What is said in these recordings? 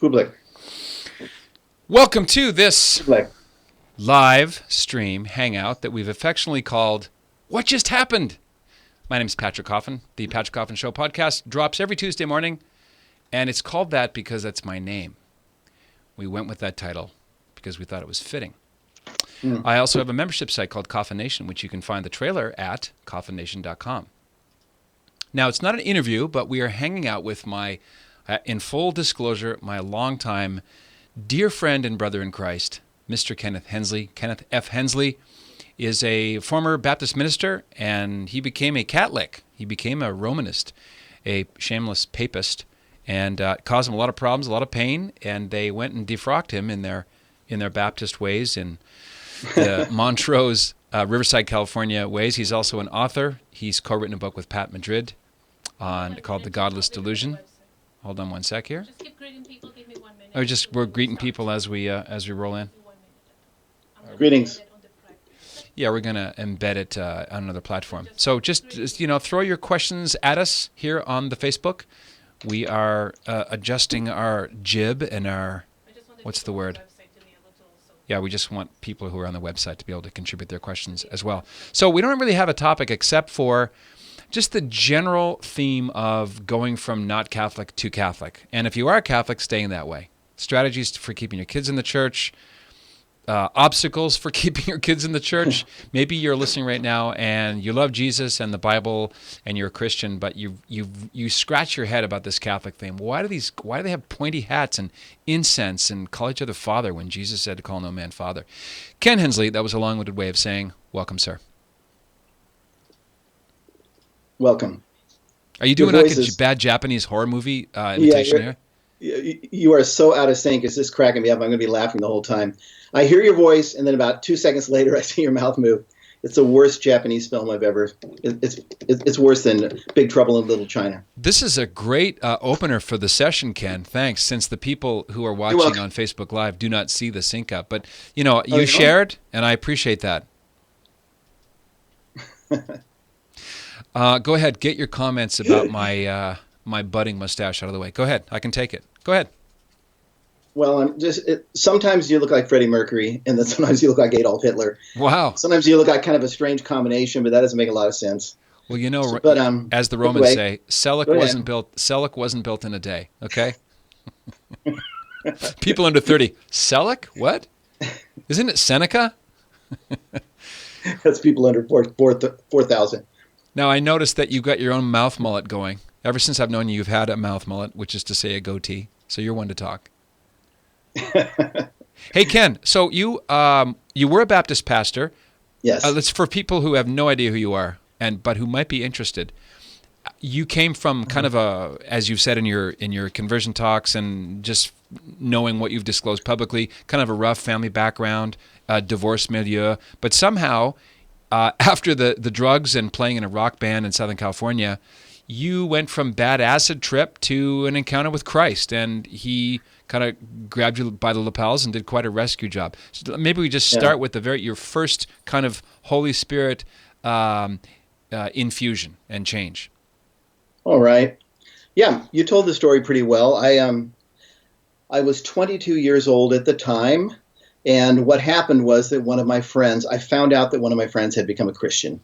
Public. Welcome to this Public. live stream hangout that we've affectionately called What Just Happened? My name is Patrick Coffin. The Patrick Coffin Show podcast drops every Tuesday morning, and it's called that because that's my name. We went with that title because we thought it was fitting. I also have a membership site called Coffin Nation, which you can find the trailer at coffinnation.com. Now, it's not an interview, but we are hanging out with my, in full disclosure, my longtime dear friend and brother in Christ, Mr. Kenneth Hensley. Kenneth F. Hensley is a former Baptist minister, and he became a Catholic. He became a Romanist, a shameless papist, and it caused him a lot of problems, a lot of pain, and they went and defrocked him in their Baptist ways, in the Montrose, Riverside, California ways. He's also an author. He's co-written a book with Pat Madrid called The Godless Delusion. Hold on one sec here. Just keep greeting people. Give me 1 minute. We're greeting people as we roll in. Greetings. Yeah, we're going to embed it on another platform. So just throw your questions at us here on the Facebook. We are adjusting our jib and our, what's the word? Yeah, we just want people who are on the website to be able to contribute their questions as well. So we don't really have a topic except for just the general theme of going from not Catholic to Catholic. And if you are Catholic, staying that way. Strategies for keeping your kids in the church, obstacles for keeping your kids in the church. Maybe you're listening right now and you love Jesus and the Bible and you're a Christian, but you scratch your head about this Catholic thing. Why do they have pointy hats and incense and call each other Father when Jesus said to call no man Father? Ken Hensley, that was a long-winded way of saying welcome, sir. Welcome. Are you doing like a bad Japanese horror movie imitation here? You are so out of sync. It's just cracking me up. I'm going to be laughing the whole time. I hear your voice, and then about 2 seconds later, I see your mouth move. It's the worst Japanese film I've ever. It's worse than Big Trouble in Little China. This is a great opener for the session, Ken. Thanks. Since the people who are watching on Facebook Live do not see the sync up, but you shared, and I appreciate that. Go ahead, get your comments about my budding mustache out of the way. Go ahead, I can take it. Go ahead. Well, sometimes you look like Freddie Mercury, and then sometimes you look like Adolf Hitler. Wow. Sometimes you look like kind of a strange combination, but that doesn't make a lot of sense. Well, as the Romans say, Selleck wasn't built in a day. Okay. People under 30, Selleck? What? Isn't it Seneca? That's people under 4,000. Now, I noticed that you got your own mouth mullet going. Ever since I've known you, you've had a mouth mullet, which is to say a goatee. So you're one to talk. Hey, Ken, so you were a Baptist pastor. Yes. That's for people who have no idea who you are, but who might be interested. You came from kind of as you've said in your conversion talks and just knowing what you've disclosed publicly, kind of a rough family background, divorce milieu, but somehow after the drugs and playing in a rock band in Southern California, you went from bad acid trip to an encounter with Christ, and he kind of grabbed you by the lapels and did quite a rescue job. So maybe we just start with your first kind of Holy Spirit infusion and change. All right. Yeah, you told the story pretty well. I was 22 years old at the time, and what happened was that I found out that one of my friends had become a Christian.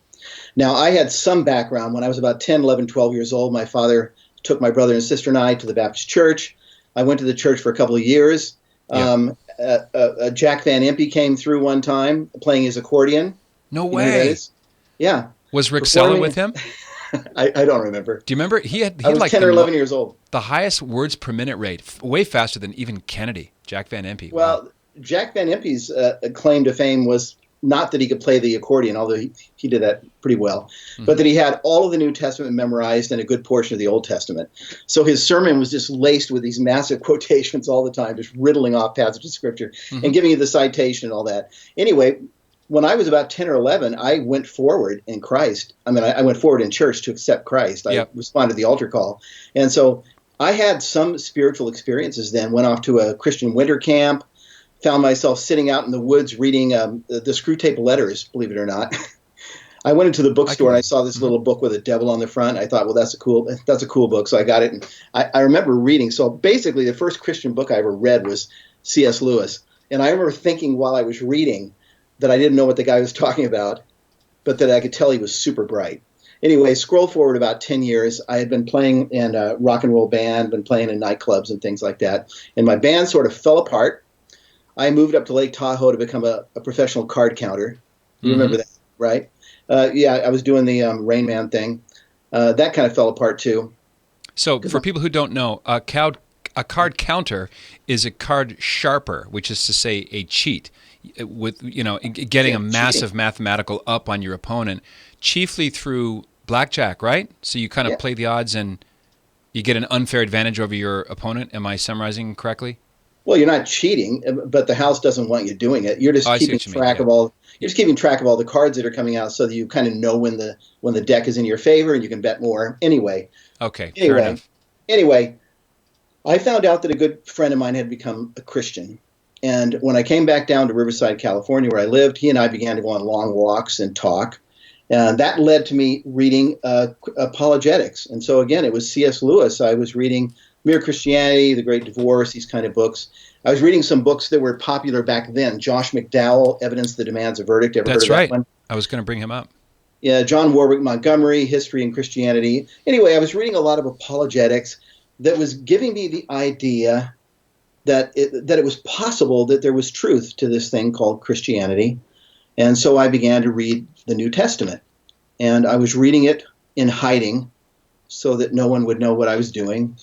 Now, I had some background. When I was about 10, 11, 12 years old, my father took my brother and sister and I to the Baptist church. I went to the church for a couple of years. Yeah. Jack Van Impe came through one time playing his accordion. No way. Yeah. Was Rick Sella with him? I don't remember. Do you remember? He I was like 10 or 11 years old. The highest words per minute rate, way faster than even Kennedy, Jack Van Impe. Well, wow. Jack Van Impe's claim to fame was not that he could play the accordion, although he did that pretty well, but that he had all of the New Testament memorized and a good portion of the Old Testament. So his sermon was just laced with these massive quotations all the time, just riddling off passages of Scripture and giving you the citation and all that. Anyway, when I was about 10 or 11, I went forward in Christ. I went forward in church to accept Christ. I responded to the altar call. And so I had some spiritual experiences then, went off to a Christian winter camp, found myself sitting out in the woods reading the screw tape letters, believe it or not. I went into the bookstore and I saw this little book with a devil on the front. I thought, well, that's a cool book. So I got it. And I remember reading. So basically, the first Christian book I ever read was C.S. Lewis. And I remember thinking while I was reading that I didn't know what the guy was talking about, but that I could tell he was super bright. Anyway, scroll forward about 10 years. I had been playing in a rock and roll band, been playing in nightclubs and things like that. And my band sort of fell apart. I moved up to Lake Tahoe to become a professional card counter. You remember that, right? I was doing the Rain Man thing. That kind of fell apart too. So for people who don't know, a card counter is a card sharper, which is to say a cheat, with getting a massive mathematical up on your opponent, chiefly through blackjack, right? So you kind of play the odds and you get an unfair advantage over your opponent. Am I summarizing correctly? Well, you're not cheating, but the house doesn't want you doing it. You're just keeping track of all. You're just keeping track of all the cards that are coming out, so that you kind of know when the deck is in your favor and you can bet more. Anyway. Fair enough. Anyway, I found out that a good friend of mine had become a Christian, and when I came back down to Riverside, California, where I lived, he and I began to go on long walks and talk. And that led to me reading apologetics. And so, again, it was C.S. Lewis. I was reading Mere Christianity, The Great Divorce, these kind of books. I was reading some books that were popular back then. Josh McDowell, Evidence That Demands a Verdict. Ever heard of that one? I was going to bring him up. Yeah, John Warwick Montgomery, History and Christianity. Anyway, I was reading a lot of apologetics that was giving me the idea that it was possible that there was truth to this thing called Christianity. And so I began to read the New Testament. And I was reading it in hiding so that no one would know what I was doing.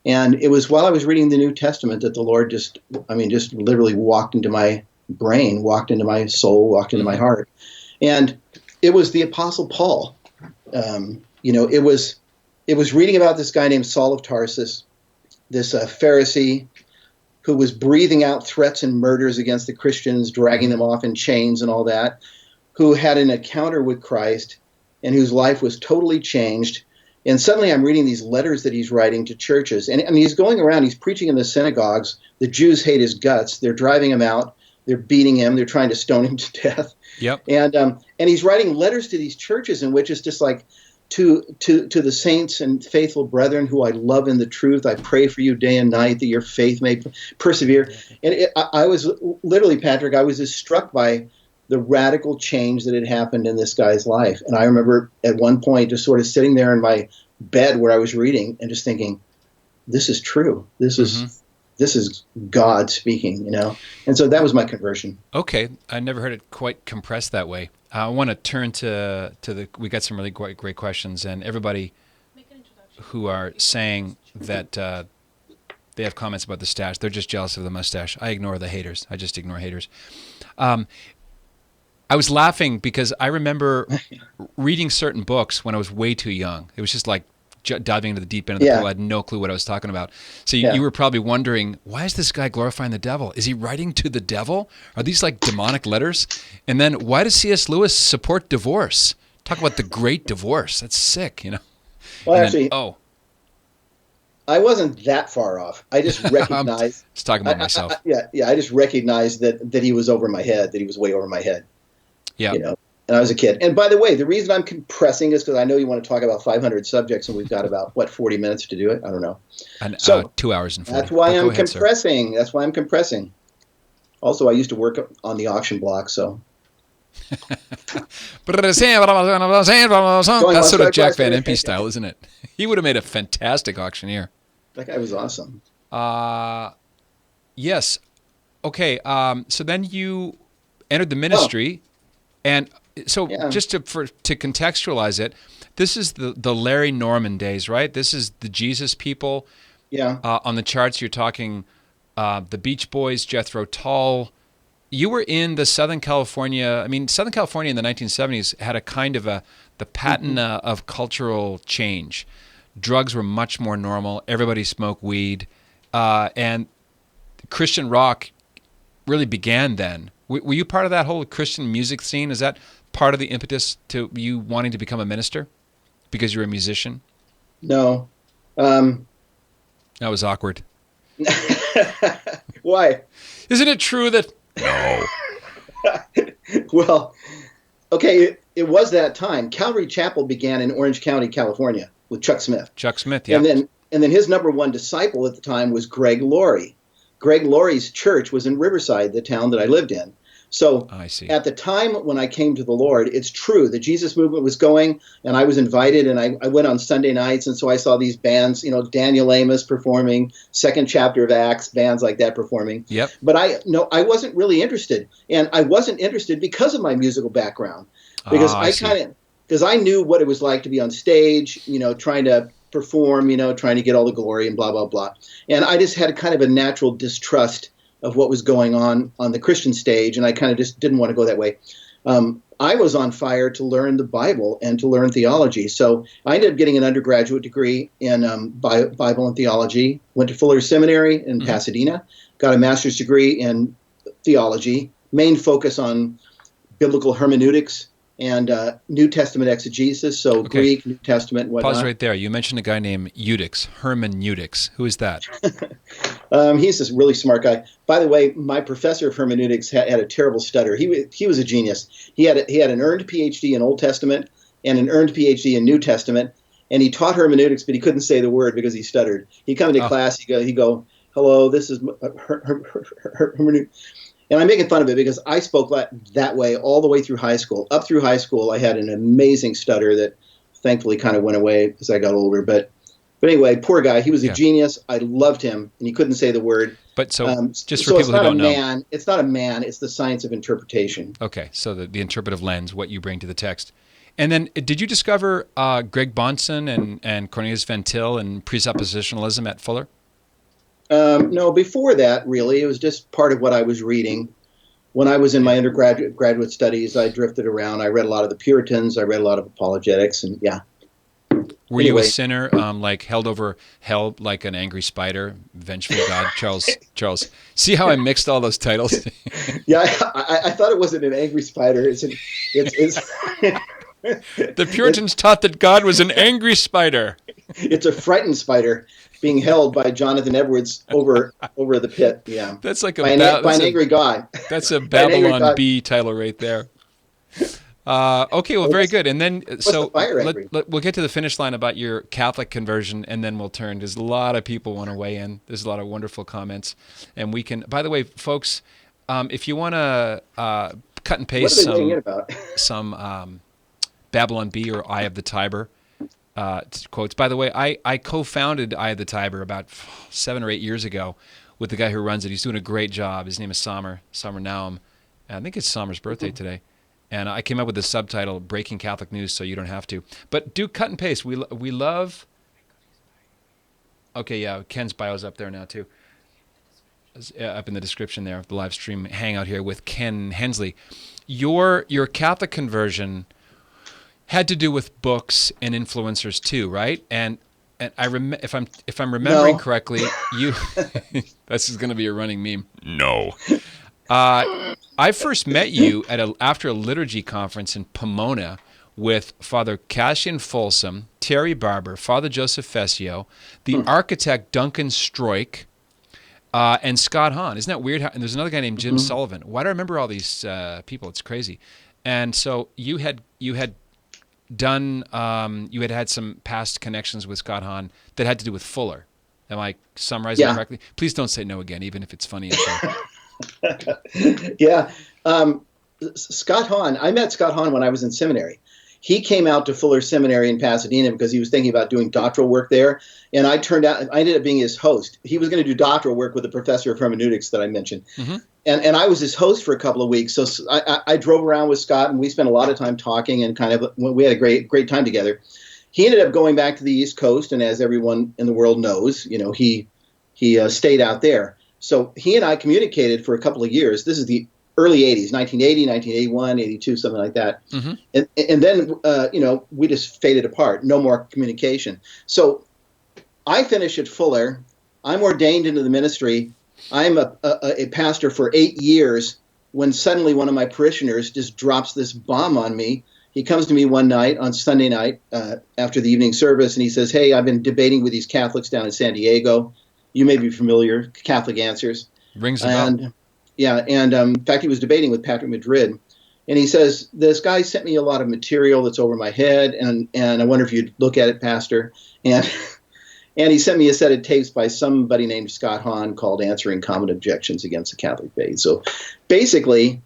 And it was while I was reading the New Testament that the Lord just literally walked into my brain, walked into my soul, walked into my heart. And it was the Apostle Paul. It was reading about this guy named Saul of Tarsus, this Pharisee who was breathing out threats and murders against the Christians, dragging them off in chains and all that, who had an encounter with Christ and whose life was totally changed. And suddenly I'm reading these letters that he's writing to churches. And I mean, he's going around, he's preaching in the synagogues. The Jews hate his guts. They're driving him out. They're beating him. They're trying to stone him to death. Yep. And he's writing letters to these churches in which it's just like, to the saints and faithful brethren who I love in the truth, I pray for you day and night that your faith may persevere. And I was literally, Patrick, I was just struck by the radical change that had happened in this guy's life. And I remember at one point just sort of sitting there in my bed where I was reading and just thinking, this is true. This is God speaking, And so that was my conversion. Okay. I never heard it quite compressed that way. I want to turn to we got some really great questions, and everybody who are saying that they have comments about the stash, they're just jealous of the mustache. I ignore the haters. I just ignore haters. I was laughing because I remember reading certain books when I was way too young. It was just like diving into the deep end of the pool. I had no clue what I was talking about. So you were probably wondering, why is this guy glorifying the devil? Is he writing to the devil? Are these like demonic letters? And then why does C.S. Lewis support divorce? Talk about the great divorce. That's sick, Well, actually, I wasn't that far off. I just recognized. I'm just talking about myself. I just recognized that he was over my head, that he was way over my head. Yeah. And I was a kid. And by the way, the reason I'm compressing is because I know you want to talk about 500 subjects, and we've got about, 40 minutes to do it? I don't know. And 2 hours and 40. That's why I'm compressing. That's why I'm compressing. Also, I used to work on the auction block, so. That's sort of Jack Van Impe style, isn't it? He would have made a fantastic auctioneer. That guy was awesome. Yes. Okay. So then you entered the ministry, and so just to contextualize it, this is the Larry Norman days, right? This is the Jesus people. Yeah. On the charts, you're talking the Beach Boys, Jethro Tull. You were in the Southern California. I mean, Southern California in the 1970s had a kind of the patina of cultural change. Drugs were much more normal. Everybody smoked weed, and Christian rock really began then. Were you part of that whole Christian music scene? Is that part of the impetus to you wanting to become a minister because you're a musician? No. That was awkward. Why? Isn't it true that... No. Well, Okay, it was that time. Calvary Chapel began in Orange County, California, with Chuck Smith. Chuck Smith, yeah. And then his number one disciple at the time was Greg Laurie. Greg Laurie's church was in Riverside, the town that I lived in. So I see. At the time when I came to the Lord, it's true, the Jesus movement was going, and I was invited, and I went on Sunday nights, and so I saw these bands, Daniel Amos performing, Second Chapter of Acts, bands like that performing. Yep. But I wasn't really interested, and I wasn't interested because of my musical background, because because I knew what it was like to be on stage, trying to perform, trying to get all the glory and blah, blah, blah. And I just had kind of a natural distrust of what was going on the Christian stage, and I kind of just didn't want to go that way. I was on fire to learn the Bible and to learn theology. So I ended up getting an undergraduate degree in Bible and theology, went to Fuller Seminary in Pasadena, got a master's degree in theology, main focus on biblical hermeneutics and New Testament exegesis, so Greek, New Testament, whatnot. Pause right there. You mentioned a guy named hermeneutics. Who is that? He's this really smart guy. By the way, my professor of hermeneutics had a terrible stutter. He was a genius. He had an earned PhD in Old Testament and an earned PhD in New Testament, and he taught hermeneutics, but he couldn't say the word because he stuttered. He'd come into class, he'd go, hello, this is hermeneutics. And I'm making fun of it because I spoke that way all the way through high school. Up through high school, I had an amazing stutter that thankfully kind of went away as I got older. But anyway, poor guy. He was a genius. I loved him, and he couldn't say the word. But just for people who don't know. It's not a man. It's the science of interpretation. Okay, so the interpretive lens, what you bring to the text. And then did you discover Greg Bahnsen and Cornelius Van Til and presuppositionalism at Fuller? No, before that, really, it was just part of what I was reading. When I was in my graduate studies, I drifted around. I read a lot of the Puritans. I read a lot of apologetics, and yeah. Were you a sinner, like held over hell like an angry spider, vengeful God, Charles? See how I mixed all those titles? Yeah, I thought it wasn't an angry spider. It's the Puritans taught that God was an angry spider. It's a frightened spider being held by Jonathan Edwards over the pit. Yeah, that's like by an angry God. That's a Babylon B title right there. Okay, well, very good. And then we'll get to the finish line about your Catholic conversion, and then we'll turn. There's a lot of people want to weigh in. There's a lot of wonderful comments, and we can. By the way, folks, if you want to cut and paste some Babylon B or Eye of the Tiber quotes. By the way, I co-founded Eye of the Tiber about 7 or 8 years ago with the guy who runs it. He's doing a great job. His name is Samer Naum. I think it's Samer's birthday today. And I came up with the subtitle, Breaking Catholic News, so you don't have to. But do cut and paste. We love... Okay, yeah, Ken's bio's up there now, too. Up in the description there of the Livestream Hangout here with Ken Hensley. Your Catholic conversion had to do with books and influencers too, right? And if I'm remembering correctly, you this is going to be a running meme. No. I first met you after a liturgy conference in Pomona with Father Cassian Folsom, Terry Barber, Father Joseph Fessio, the architect Duncan Stroik, and Scott Hahn. Isn't that weird? And there's another guy named Jim Sullivan. Why do I remember all these people? It's crazy. And so you had done you had some past connections with Scott Hahn that had to do with Fuller. Am I summarizing correctly? Please don't say no again, even if it's funny. Yeah. Scott Hahn, I met Scott Hahn when I was in seminary. He came out to Fuller Seminary in Pasadena because he was thinking about doing doctoral work there. And I ended up being his host. He was going to do doctoral work with the professor of hermeneutics that I mentioned. Mm-hmm. And I was his host for a couple of weeks. So I drove around with Scott, and we spent a lot of time talking, and we had a great time together. He ended up going back to the East Coast, and as everyone in the world knows, he stayed out there. So he and I communicated for a couple of years. This is the early 80s, 1980, 1981, 82, something like that. Mm-hmm. And then, we just faded apart. No more communication. So I finished at Fuller. I'm ordained into the ministry. I'm a pastor for 8 years when suddenly one of my parishioners just drops this bomb on me. He comes to me one night on Sunday night after the evening service, and he says, "Hey, I've been debating with these Catholics down in San Diego. You may be familiar, Catholic Answers." Rings a bell. Yeah, and in fact, he was debating with Patrick Madrid. And he says, this guy sent me a lot of material that's over my head, and I wonder if you'd look at it, Pastor. And and he sent me a set of tapes by somebody named Scott Hahn called Answering Common Objections Against the Catholic Faith. So basically,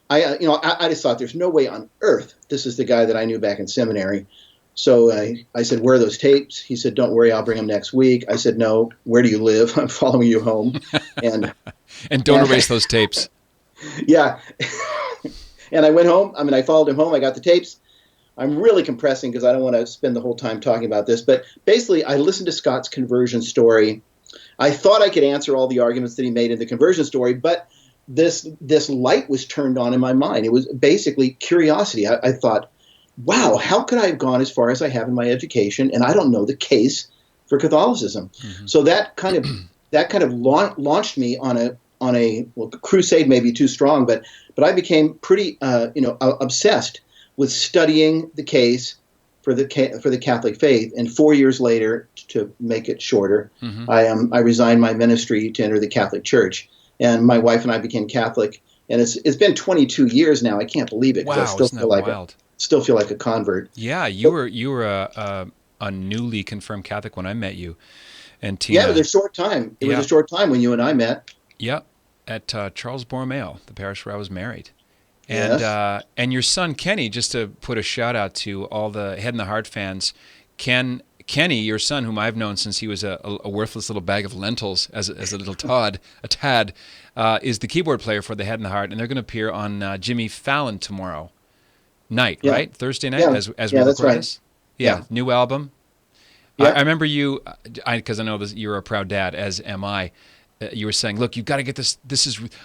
I just thought there's no way on earth this is the guy that I knew back in seminary. So I said, where are those tapes? He said, don't worry, I'll bring them next week. I said, no, where do you live? I'm following you home. And don't erase those tapes. Yeah. And I went home. I followed him home. I got the tapes. I'm really compressing because I don't want to spend the whole time talking about this. But basically, I listened to Scott's conversion story. I thought I could answer all the arguments that he made in the conversion story, but this light was turned on in my mind. It was basically curiosity. I thought, wow, how could I have gone as far as I have in my education, and I don't know the case for Catholicism? Mm-hmm. So that kind of launched me on a crusade may be too strong, but I became pretty obsessed with studying the case for the Catholic faith. And 4 years later, to make it shorter, mm-hmm. I resigned my ministry to enter the Catholic Church, and my wife and I became Catholic. And it's been 22 years now. I can't believe it. Wow, I still feel like a convert. Yeah, you were a newly confirmed Catholic when I met you, and Tina. Yeah, it was a short time. It was a short time when you and I met. Yeah. At Charles Borromeo, the parish where I was married. And yes. And your son, Kenny, just to put a shout out to all the Head and the Heart fans, Kenny, your son, whom I've known since he was a worthless little bag of lentils as a little tad, is the keyboard player for the Head and the Heart, and they're going to appear on Jimmy Fallon tomorrow night, right? Thursday night, as we record this? Yeah, new album. Yeah. I remember you, because I know you're a proud dad, as am I. You were saying, look, you've got to get this.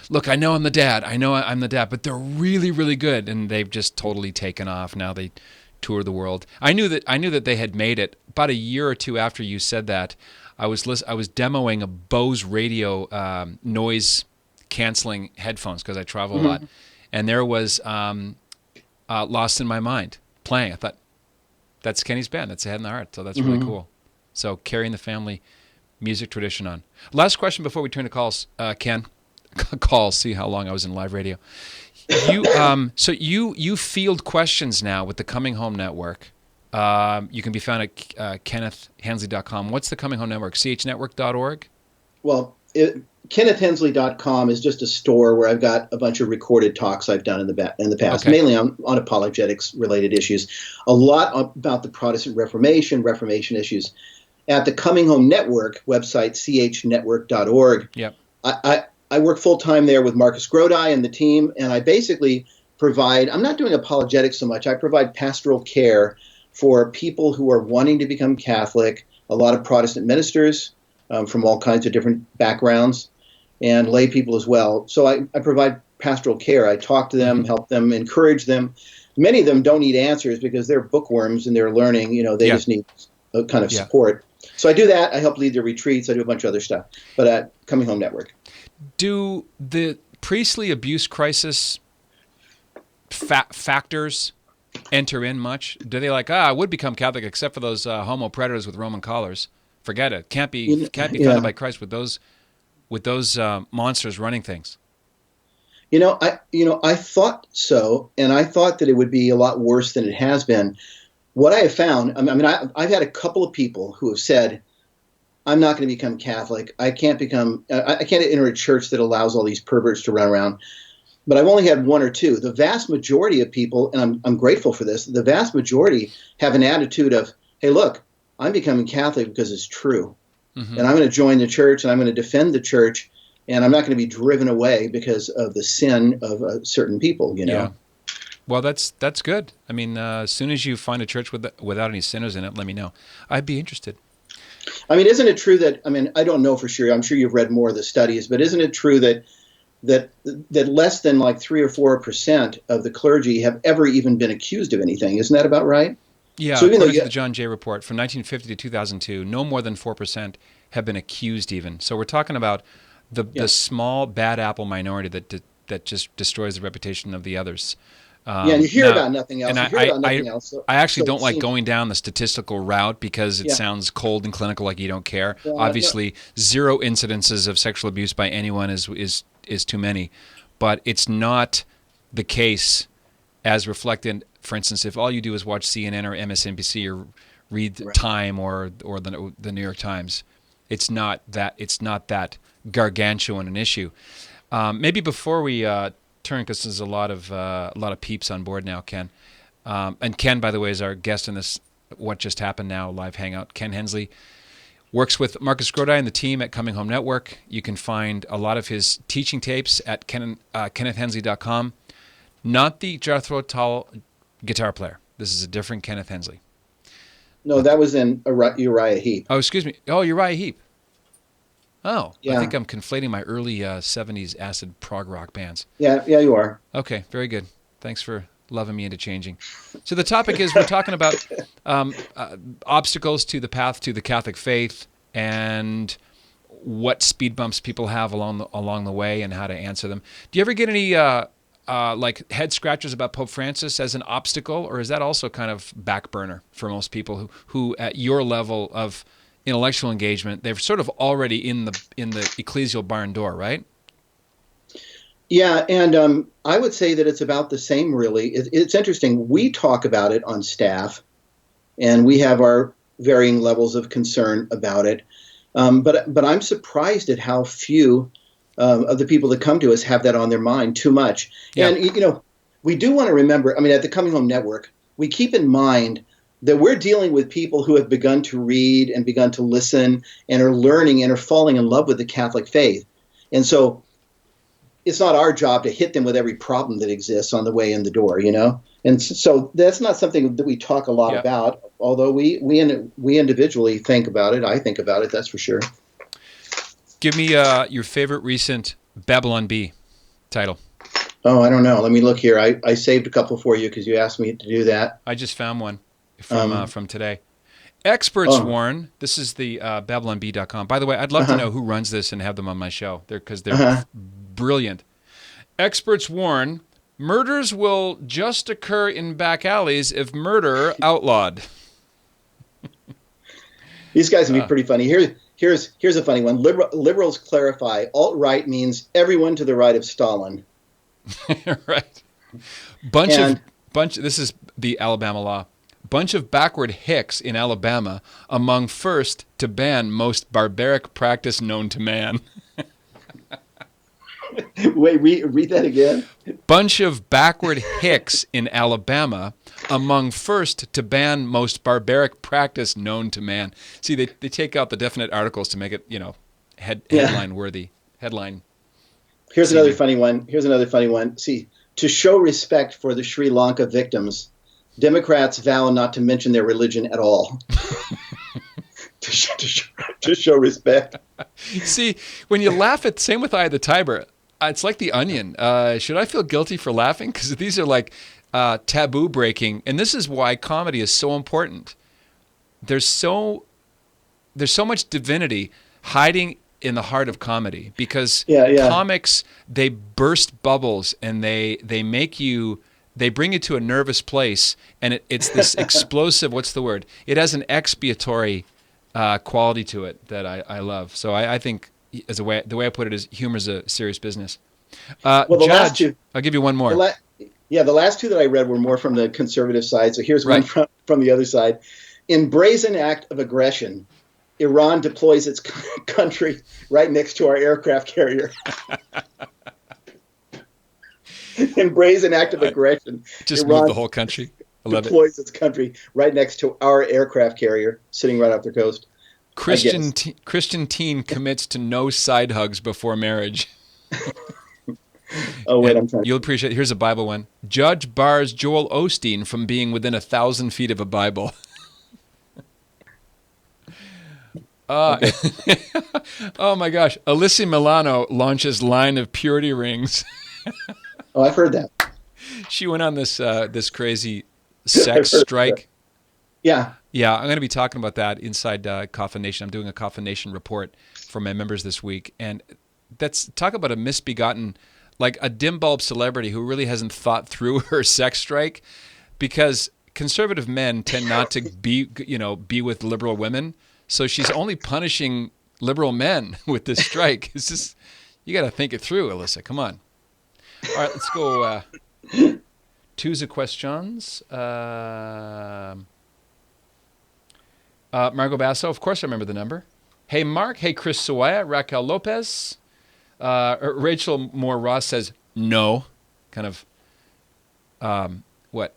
Look, I know I'm the dad. But they're really, really good. And they've just totally taken off. Now they tour the world. I knew that they had made it. About a year or two after you said that, I was demoing a Bose radio noise canceling headphones because I travel mm-hmm. a lot. And there was Lost in My Mind playing. I thought, that's Kenny's band. That's the Head and the Heart. So that's mm-hmm. really cool. So carrying the family music tradition on. Last question before we turn to calls, Ken. Calls. See how long I was in live radio. So you field questions now with the Coming Home Network. You can be found at KennethHensley.com. What's the Coming Home Network? CHNetwork.org? Well, KennethHensley.com is just a store where I've got a bunch of recorded talks I've done in the past, okay. Mainly on apologetics related issues. A lot about the Protestant Reformation issues. At the Coming Home Network website, chnetwork.org, yep. I work full-time there with Marcus Grodi and the team, and I basically provide – I'm not doing apologetics so much. I provide pastoral care for people who are wanting to become Catholic, a lot of Protestant ministers from all kinds of different backgrounds, and lay people as well. So I provide pastoral care. I talk to them, mm-hmm. help them, encourage them. Many of them don't need answers because they're bookworms and they're learning. They just need a kind of support. So I do that. I help lead their retreats. I do a bunch of other stuff. But at Coming Home Network. Do the priestly abuse crisis factors enter in much? Do they I would become Catholic except for those homo predators with Roman collars? Forget it. Can't be founded by Christ with those monsters running things. I thought so, and I thought that it would be a lot worse than it has been. What I have found, I've had a couple of people who have said, I'm not going to become Catholic. I can't enter a church that allows all these perverts to run around. But I've only had one or two. The vast majority of people, and I'm grateful for this, the vast majority have an attitude of, hey, look, I'm becoming Catholic because it's true. Mm-hmm. And I'm going to join the church, and I'm going to defend the church, and I'm not going to be driven away because of the sin of certain people, Yeah. Well, that's good. As soon as you find a church without any sinners in it, let me know. I'd be interested. Isn't it true that, I don't know for sure, I'm sure you've read more of the studies, but isn't it true that less than 3 or 4% of the clergy have ever even been accused of anything? Isn't that about right? Yeah, so according to the John Jay report, from 1950 to 2002, no more than 4% have been accused even. So we're talking about the small bad apple minority that just destroys the reputation of the others. And you hear about nothing else. I actually don't like going down the statistical route because it sounds cold and clinical, like you don't care. Obviously, zero incidences of sexual abuse by anyone is too many. But it's not the case as reflected. For instance, if all you do is watch CNN or MSNBC or read Right. Time or the New York Times, it's not that gargantuan an issue. Maybe before we turn, because there's a lot of peeps on board now, Ken. And Ken, by the way, is our guest in this What Just Happened Now live hangout. Ken Hensley works with Marcus Grodi and the team at Coming Home Network. You can find a lot of his teaching tapes at KennethHensley.com. Not the Jethro Tull guitar player. This is a different Kenneth Hensley. No, that was in Uriah Heep. Oh, excuse me. Oh, Uriah Heep. Oh, Yeah. I think I'm conflating my early 70s acid prog rock bands. Yeah, you are. Okay, very good. Thanks for loving me into changing. So the topic is we're talking about obstacles to the path to the Catholic faith and what speed bumps people have along the way and how to answer them. Do you ever get any like head scratchers about Pope Francis as an obstacle, or is that also kind of back burner for most people who at your level of intellectual engagement, they're sort of already in the ecclesial barn door, right? Yeah, and I would say that it's about the same, really. It's interesting. We talk about it on staff, and we have our varying levels of concern about it. But I'm surprised at how few of the people that come to us have that on their mind too much. Yeah. And, we do want to remember, at the Coming Home Network, we keep in mind that we're dealing with people who have begun to read and begun to listen and are learning and are falling in love with the Catholic faith. And so it's not our job to hit them with every problem that exists on the way in the door, And so that's not something that we talk a lot about, although we individually think about it. I think about it, that's for sure. Give me your favorite recent Babylon Bee title. Oh, I don't know. Let me look here. I saved a couple for you because you asked me to do that. I just found one from today. Experts warn, this is the BabylonBee.com. By the way, I'd love to know who runs this and have them on my show because they're brilliant. Experts warn, murders will just occur in back alleys if murder outlawed. These guys would be pretty funny. Here's a funny one. Liberals clarify, alt-right means everyone to the right of Stalin. Right. This is the Alabama law. Bunch of backward hicks in Alabama among first to ban most barbaric practice known to man. Wait, read that again. Bunch of backward hicks in Alabama among first to ban most barbaric practice known to man. See, they take out the definite articles to make it, headline worthy. Headline. Here's another funny one. See, to show respect for the Sri Lanka victims, Democrats vow not to mention their religion at all. to show respect. See, when you laugh at, same with Eye of the Tiber, it's like the Onion. Should I feel guilty for laughing? Because these are like taboo breaking, and this is why comedy is so important. There's so much divinity hiding in the heart of comedy because comics, they burst bubbles and they bring you to a nervous place, and it's this explosive. What's the word? It has an expiatory quality to it that I love. So I think the way I put it is humor's a serious business. Last two, I'll give you one more. The last two that I read were more from the conservative side. So here's one from the other side. In brazen act of aggression, Iran deploys its country right next to our aircraft carrier. In brazen act of aggression, Just Iran move the whole country. I love deploys its country right next to our aircraft carrier sitting right off their coast. Christian teen commits to no side hugs before marriage. Oh, wait, I'm trying. You'll appreciate. Here's a Bible one. Judge bars Joel Osteen from being within 1,000 feet of a Bible. Okay. Oh my gosh! Alyssa Milano launches line of purity rings. Oh, I've heard that. She went on this crazy sex strike. Yeah. Yeah, I'm going to be talking about that inside Coffin Nation. I'm doing a Coffin Nation report for my members this week, and talk about a misbegotten, like a dim bulb celebrity who really hasn't thought through her sex strike, because conservative men tend not to be with liberal women. So she's only punishing liberal men with this strike. It's just, you got to think it through, Alyssa. Come on. All right, let's go. Two's of questions. Margot Basso, of course I remember the number. Hey, Mark. Hey, Chris Sawaya. Raquel Lopez. Rachel Moore-Ross says no. Kind of, what?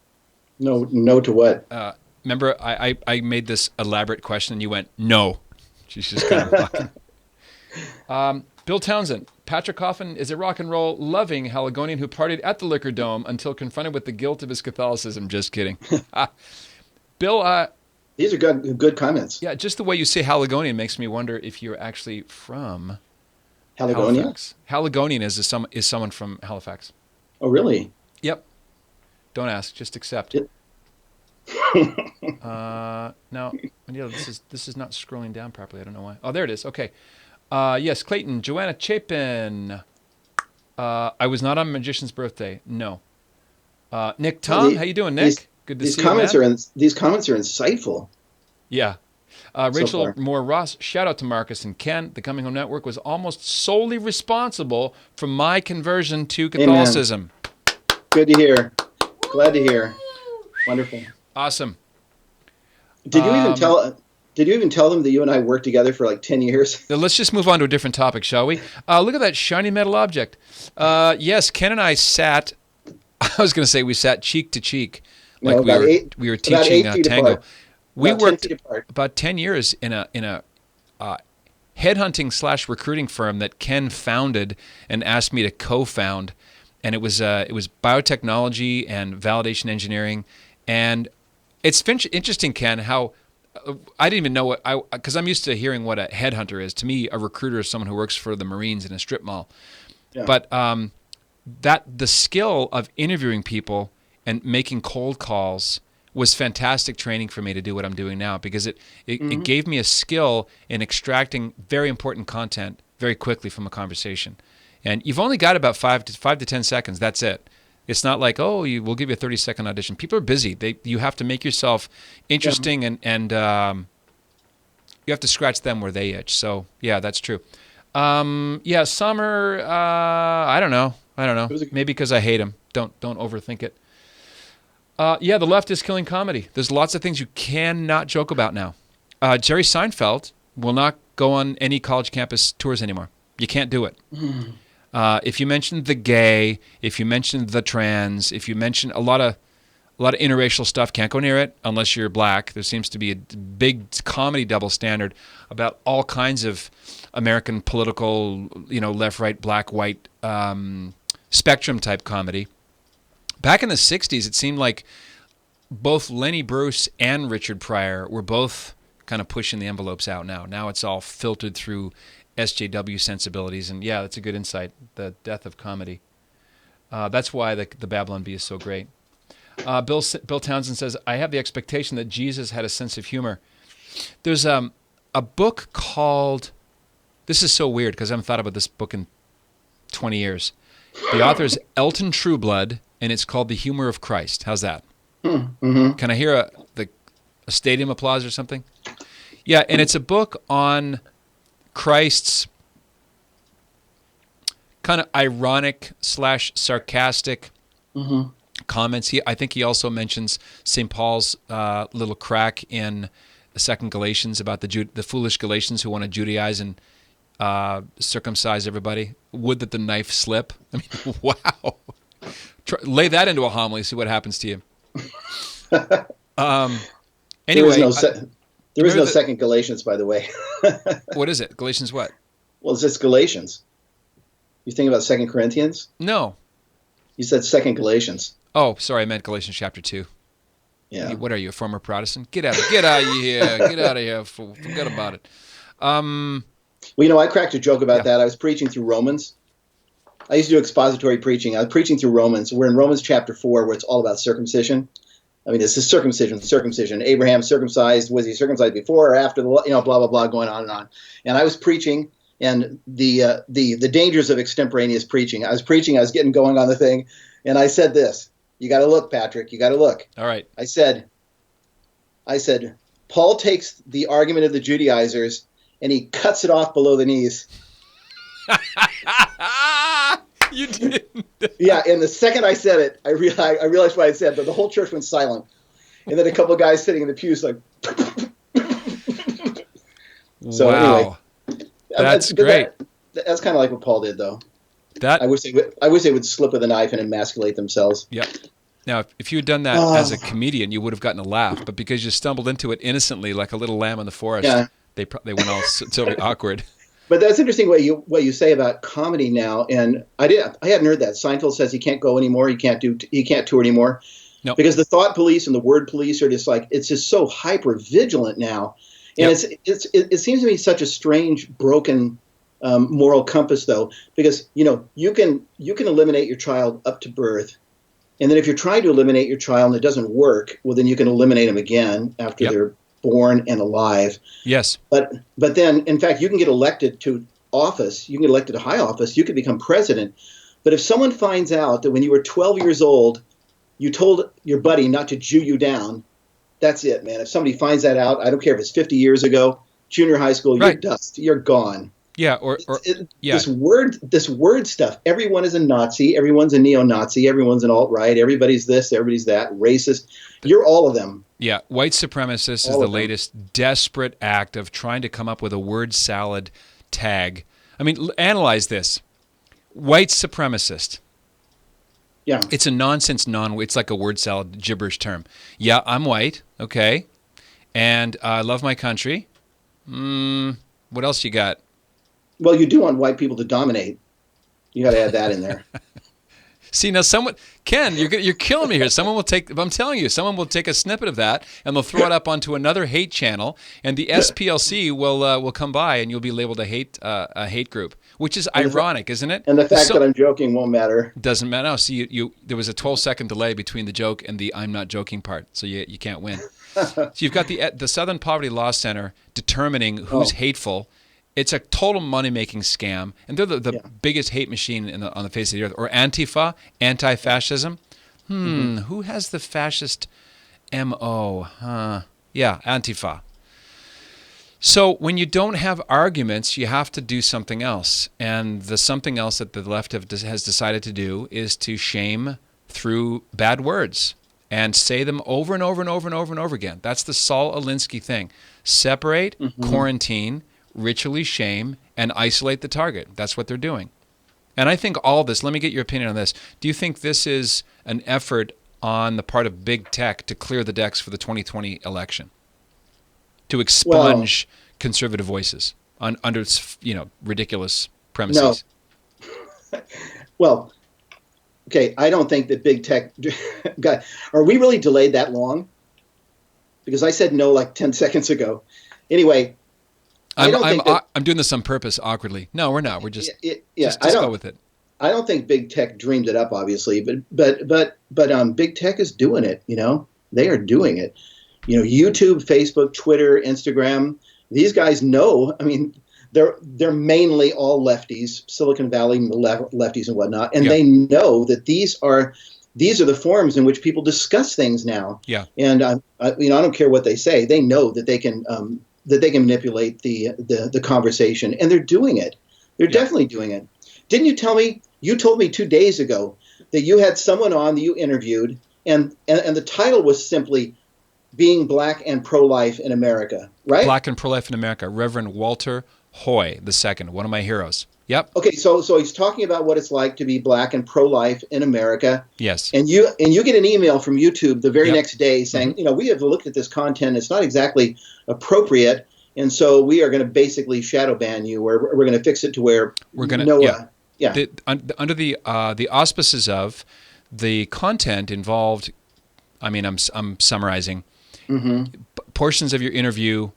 No to what? Remember, I made this elaborate question and you went, no. She's just kind of walking. Bill Townsend. Patrick Coffin is a rock and roll loving Haligonian who partied at the Liquor Dome until confronted with the guilt of his Catholicism. Just kidding. Bill, these are good comments. yeah, just the way you say Haligonian makes me wonder if you're actually from Haligonia? Halifax. Haligonian is someone from Halifax. Oh, really? Yep. Don't ask, just accept. Now, this is not scrolling down properly. I don't know why. Oh, there it is. Okay. Yes, Clayton, Joanna Chapin. I was not on Magician's birthday. No. Nick Tom, how you doing, Nick? Good to see you, man. These comments are insightful. Yeah. Rachel Moore-Ross, shout out to Marcus and Ken. The Coming Home Network was almost solely responsible for my conversion to Catholicism. Amen. Good to hear. Glad to hear. Wonderful. Awesome. Did you even tell them that you and I worked together for like 10 years? Let's just move on to a different topic, shall we? Look at that shiny metal object. Yes, Ken and I sat, I was going to say we sat cheek to cheek, like we were teaching tango. We worked about 10 years in a headhunting / recruiting firm that Ken founded and asked me to co-found, and it was biotechnology and validation engineering, and it's interesting, Ken, how I didn't even know because I'm used to hearing what a headhunter is. To me, a recruiter is someone who works for the Marines in a strip mall. Yeah. But that the skill of interviewing people and making cold calls was fantastic training for me to do what I'm doing now, because it gave me a skill in extracting very important content very quickly from a conversation. And you've only got about 5 to 10 seconds. That's it. It's not like, we'll give you a 30-second audition. People are busy. You have to make yourself interesting, and you have to scratch them where they itch. So, yeah, that's true. Summer, I don't know. Maybe because I hate him. Don't overthink it. The left is killing comedy. There's lots of things you cannot joke about now. Jerry Seinfeld will not go on any college campus tours anymore. You can't do it. If you mention the gay, if you mention the trans, if you mention a lot of interracial stuff, can't go near it unless you're black. There seems to be a big comedy double standard about all kinds of American political, left, right, black, white, spectrum type comedy. Back in the 60s, it seemed like both Lenny Bruce and Richard Pryor were both kind of pushing the envelopes out now. Now it's all filtered through SJW sensibilities, and yeah, that's a good insight, the death of comedy. That's why the Babylon Bee is so great. Bill Townsend says, I have the expectation that Jesus had a sense of humor. There's a book called, this is so weird because I haven't thought about this book in 20 years. The author is Elton Trueblood, and it's called The Humor of Christ. How's that? Mm-hmm. Can I hear a stadium applause or something? Yeah, and it's a book on Christ's kind of ironic / sarcastic comments. I think he also mentions St. Paul's little crack in the second Galatians about the foolish Galatians who want to Judaize and circumcise everybody. Would that the knife slip? I mean, wow. Lay that into a homily, see what happens to you. Anyway, there is no second Galatians, by the way. What is it? Galatians what? Well, it's just Galatians. You think about 2 Corinthians? No. You said 2 Galatians. Oh, sorry, I meant Galatians chapter 2. Yeah. What are you, a former Protestant? Get out of here. Get out of here. Forget about it. Well, I cracked a joke about that. I was preaching through Romans. I used to do expository preaching. I was preaching through Romans. We're in Romans chapter 4, where it's all about circumcision. I mean, this is circumcision. Abraham circumcised. Was he circumcised before or after the, blah, blah, blah, going on and on. And I was preaching, and the dangers of extemporaneous preaching. I was getting going on the thing, and I said this. You got to look, Patrick. You got to look. All right. I said, Paul takes the argument of the Judaizers, and he cuts it off below the knees. You didn't. Yeah, and the second I said it, I realized what I said, but the whole church went silent. And then a couple of guys sitting in the pews like... So wow. Anyway, That's great. That's kind of like what Paul did, though. That I wish they would slip with a knife and emasculate themselves. Yep. Now, if you had done that as a comedian, you would have gotten a laugh. But because you stumbled into it innocently, like a little lamb in the forest, they went all so awkward. But that's interesting what you say about comedy now. And I hadn't heard that. Seinfeld says he can't go anymore. He can't tour anymore. No. Because the thought police and the word police are just like, it's just so hyper vigilant now. And it seems to me such a strange, broken moral compass, though, because you can eliminate your child up to birth, and then if you're trying to eliminate your child and it doesn't work, well, then you can eliminate them again after they're born and alive. Yes. But then, in fact, you can get elected to office. You can get elected to high office. You could become president. But if someone finds out that when you were 12 years old, you told your buddy not to Jew you down, that's it, man. If somebody finds that out, I don't care if it's 50 years ago, junior high school, you're dust. You're gone. Yeah, This word stuff. Everyone is a Nazi. Everyone's a neo-Nazi. Everyone's an alt-right. Everybody's this. Everybody's that. Racist. You're all of them. Yeah, white supremacist is the latest desperate act of trying to come up with a word salad tag. I mean, analyze this. White supremacist. Yeah. It's a nonsense it's like a word salad gibberish term. Yeah, I'm white, okay, and I love my country. What else you got? Well, you do want white people to dominate. You got to add that in there. See, now Ken, you're killing me here. I'm telling you, someone will take a snippet of that and they'll throw it up onto another hate channel, and the SPLC will come by and you'll be labeled a hate group, which is ironic, isn't it? And the fact that I'm joking won't matter. Doesn't matter. No, see, there was a 12-second delay between the joke and the I'm not joking part, so you can't win. So you've got the Southern Poverty Law Center determining who's hateful. It's a total money-making scam, and they're the biggest hate machine on the face of the earth. Or Antifa, anti-fascism. Who has the fascist M.O.? Yeah, Antifa. So when you don't have arguments, you have to do something else. And the something else that the left has decided to do is to shame through bad words and say them over and over and over and over and over again. That's the Saul Alinsky thing. Separate, quarantine, ritually shame, and isolate the target. That's what they're doing. And I think all this, let me get your opinion on this. Do you think this is an effort on the part of big tech to clear the decks for the 2020 election? To expunge conservative voices under ridiculous premises? No. Well, okay, I don't think that big tech... God, are we really delayed that long? Because I said no like 10 seconds ago. Anyway... I'm doing this on purpose, awkwardly. No, we're not. We're just go with it. I don't think big tech dreamed it up, obviously, but big tech is doing it. They are doing it. YouTube, Facebook, Twitter, Instagram. These guys know. I mean, they're mainly all lefties, Silicon Valley lefties and whatnot, and they know that these are the forums in which people discuss things now. Yeah. And I don't care what they say. They know that they can. That they can manipulate the conversation, and they're doing it. They're definitely doing it. Didn't you tell me? You told me 2 days ago that you had someone on that you interviewed, and the title was simply "Being Black and Pro-Life in America," right? Black and Pro-Life in America, Reverend Walter Hoy II, one of my heroes. Yep. Okay, so he's talking about what it's like to be black and pro-life in America. Yes. And you get an email from YouTube the very next day saying, we have looked at this content. It's not exactly appropriate, and so we are going to basically shadow ban you, or we're going to fix it to where we're going to under the auspices of the content involved. I mean, I'm summarizing. Portions of your interview,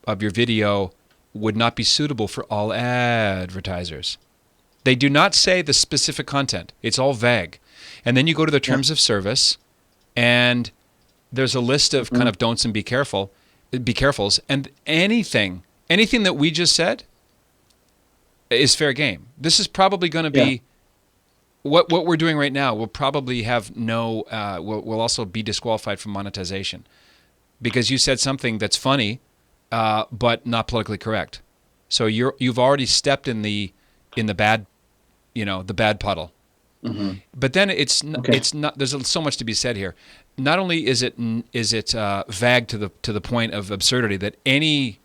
of your video, would not be suitable for all advertisers. They do not say the specific content. It's all vague. And then you go to the terms of service, and there's a list of kind of don'ts and be carefuls, and anything that we just said is fair game. This is probably going to be what we're doing right now. Will probably have will also be disqualified from monetization because you said something that's funny, but not politically correct. So you've already stepped in the bad, the bad puddle. But then it's not. There's so much to be said here. Not only is it vague to the point of absurdity that any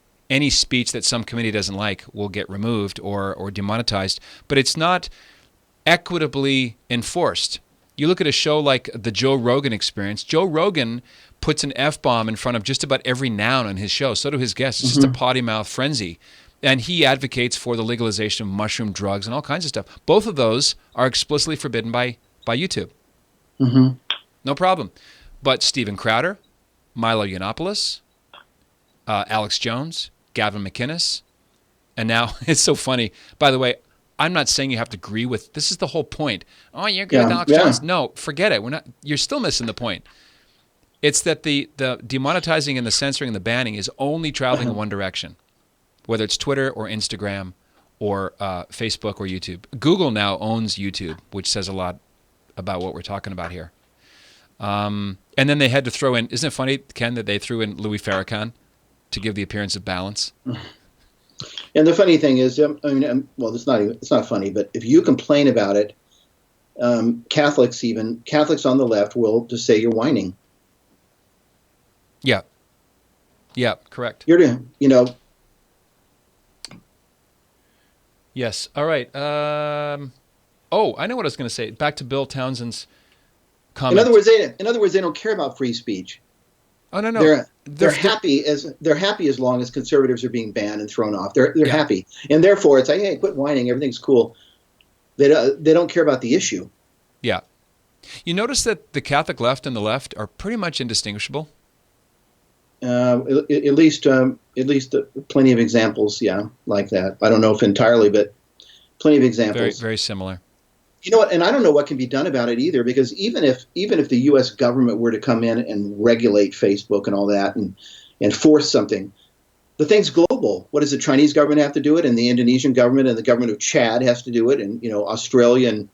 speech that some committee doesn't like will get removed or demonetized, but it's not equitably enforced. You look at a show like the Joe Rogan Experience. Joe Rogan puts an F-bomb in front of just about every noun on his show. So do his guests. It's just a potty mouth frenzy. And he advocates for the legalization of mushroom drugs and all kinds of stuff. Both of those are explicitly forbidden by YouTube. No problem. But Steven Crowder, Milo Yiannopoulos, Alex Jones, Gavin McInnes, and now it's so funny. By the way, I'm not saying you have to agree with. This is the whole point. Oh, you're good with Alex Jones. No, forget it. We're not. You're still missing the point. It's that the demonetizing and the censoring and the banning is only traveling in one direction, whether it's Twitter or Instagram or Facebook or YouTube. Google now owns YouTube, which says a lot about what we're talking about here. And then they had to throw in. Isn't it funny, Ken, that they threw in Louis Farrakhan to give the appearance of balance? And the funny thing is, well, it's not funny, but if you complain about it, Catholics on the left will just say you're whining. Yeah, correct. Yes. All right. I know what I was going to say. Back to Bill Townsend's comment. In other words, they don't care about free speech. Oh no. They're happy as long as conservatives are being banned and thrown off. They're happy, and therefore it's like, hey, quit whining. Everything's cool. They don't care about the issue. Yeah. You notice that the Catholic left and the left are pretty much indistinguishable. At least plenty of examples, like that. I don't know if entirely, but plenty of examples. Very, very similar. You know what? And I don't know what can be done about it either, because even if the U.S. government were to come in and regulate Facebook and all that and force something, the thing's global. What does the Chinese government have to do it, and the Indonesian government and the government of Chad has to do it, and Australia and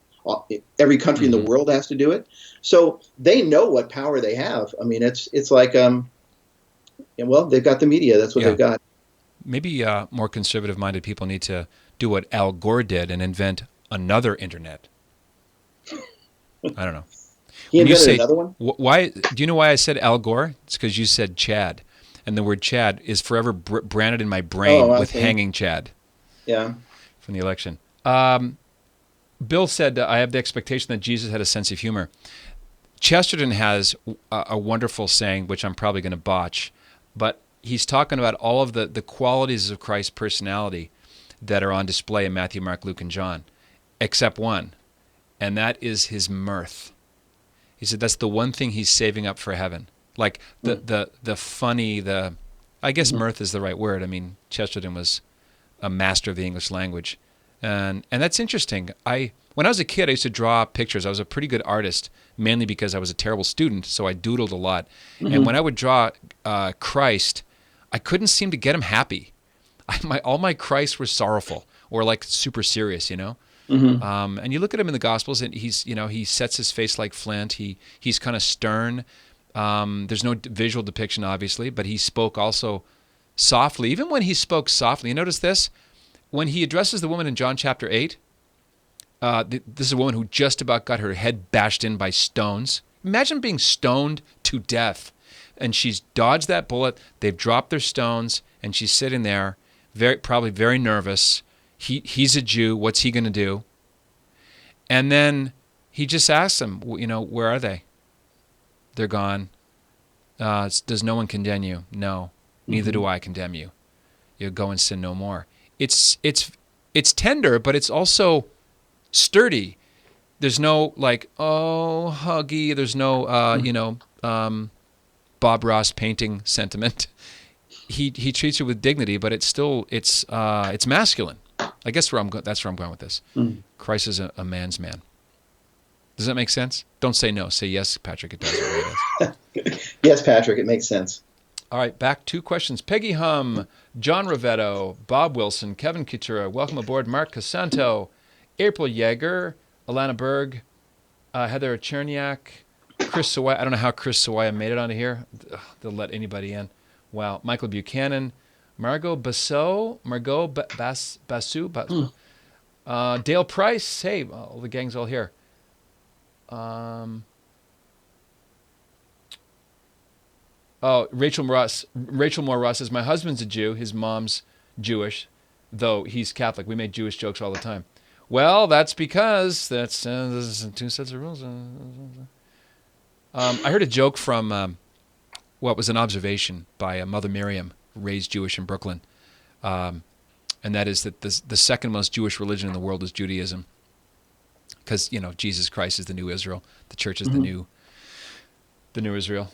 every country in the world has to do it. So they know what power they have. I mean, it's like well, they've got the media. That's what they've got. Maybe more conservative-minded people need to do what Al Gore did and invent another internet. I don't know. He invented another one? Why? Do you know why I said Al Gore? It's because you said Chad, and the word Chad is forever branded in my brain with hanging Chad. Yeah. From the election. Bill said, I have the expectation that Jesus had a sense of humor. Chesterton has a wonderful saying, which I'm probably going to botch, but he's talking about all of the qualities of Christ's personality that are on display in Matthew, Mark, Luke, and John, except one, and that is his mirth. He said that's the one thing he's saving up for heaven. Like the funny, I guess mirth is the right word. I mean, Chesterton was a master of the English language. And that's interesting. When I was a kid, I used to draw pictures. I was a pretty good artist, mainly because I was a terrible student, so I doodled a lot. And when I would draw Christ, I couldn't seem to get him happy. All my Christs were sorrowful or like super serious, And you look at him in the Gospels, and he sets his face like flint. He's kind of stern. There's no visual depiction, obviously, but he spoke also softly. Even when he spoke softly, you notice this? When he addresses the woman in John chapter 8, this is a woman who just about got her head bashed in by stones. Imagine being stoned to death. And she's dodged that bullet. They've dropped their stones, and she's sitting there, probably very nervous. He's a Jew. What's he going to do? And then he just asks them, where are they? They're gone. Does no one condemn you? No. Neither do I condemn you. You go and sin no more. It's tender, but it's also sturdy. There's no huggy. There's no Bob Ross painting sentiment. He treats you with dignity, but it's masculine. I guess that's where I'm going with this. Christ is a man's man. Does that make sense? Don't say no. Say yes, Patrick. It does. It really does. Yes, Patrick. It makes sense. All right, back 2 questions. Peggy Hum, John Rivetto, Bob Wilson, Kevin Coutura, welcome aboard, Mark Casanto, April Yeager, Alana Berg, Heather Cherniak, Chris Sawaya. I don't know how Chris Sawaya made it onto here. They'll let anybody in. Wow. Michael Buchanan, Margot Basso, Dale Price. Hey, all the gang's all here. Rachel Moore Ross says, my husband's a Jew. His mom's Jewish, though he's Catholic. We make Jewish jokes all the time. Well, that's because there's two sets of rules. I heard a joke from, what was an observation by Mother Miriam, raised Jewish in Brooklyn, and that is that the second most Jewish religion in the world is Judaism, because Jesus Christ is the new Israel, the church is the new Israel.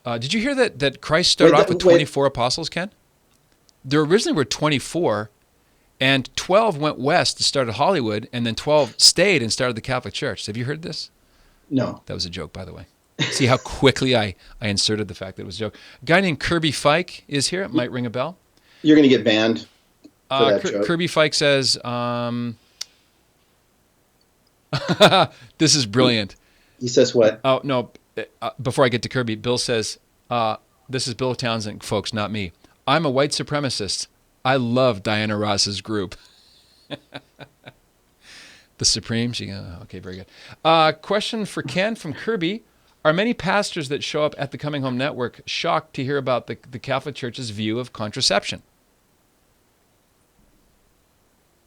Did you hear that Christ started off with 24 apostles, Ken? There originally were 24, and 12 went west and started Hollywood, and then 12 stayed and started the Catholic Church. Have you heard this? No. That was a joke, by the way. See how quickly I inserted the fact that it was a joke. A guy named Kirby Fike is here. It might ring a bell. You're going to get banned for that joke. Kirby Fike says, this is brilliant. He says what? Oh, no. Before I get to Kirby, Bill says, this is Bill Townsend, folks, not me. I'm a white supremacist. I love Diana Ross's group. The Supreme. Okay, very good. Question for Ken from Kirby. Are many pastors that show up at the Coming Home Network shocked to hear about the Catholic Church's view of contraception?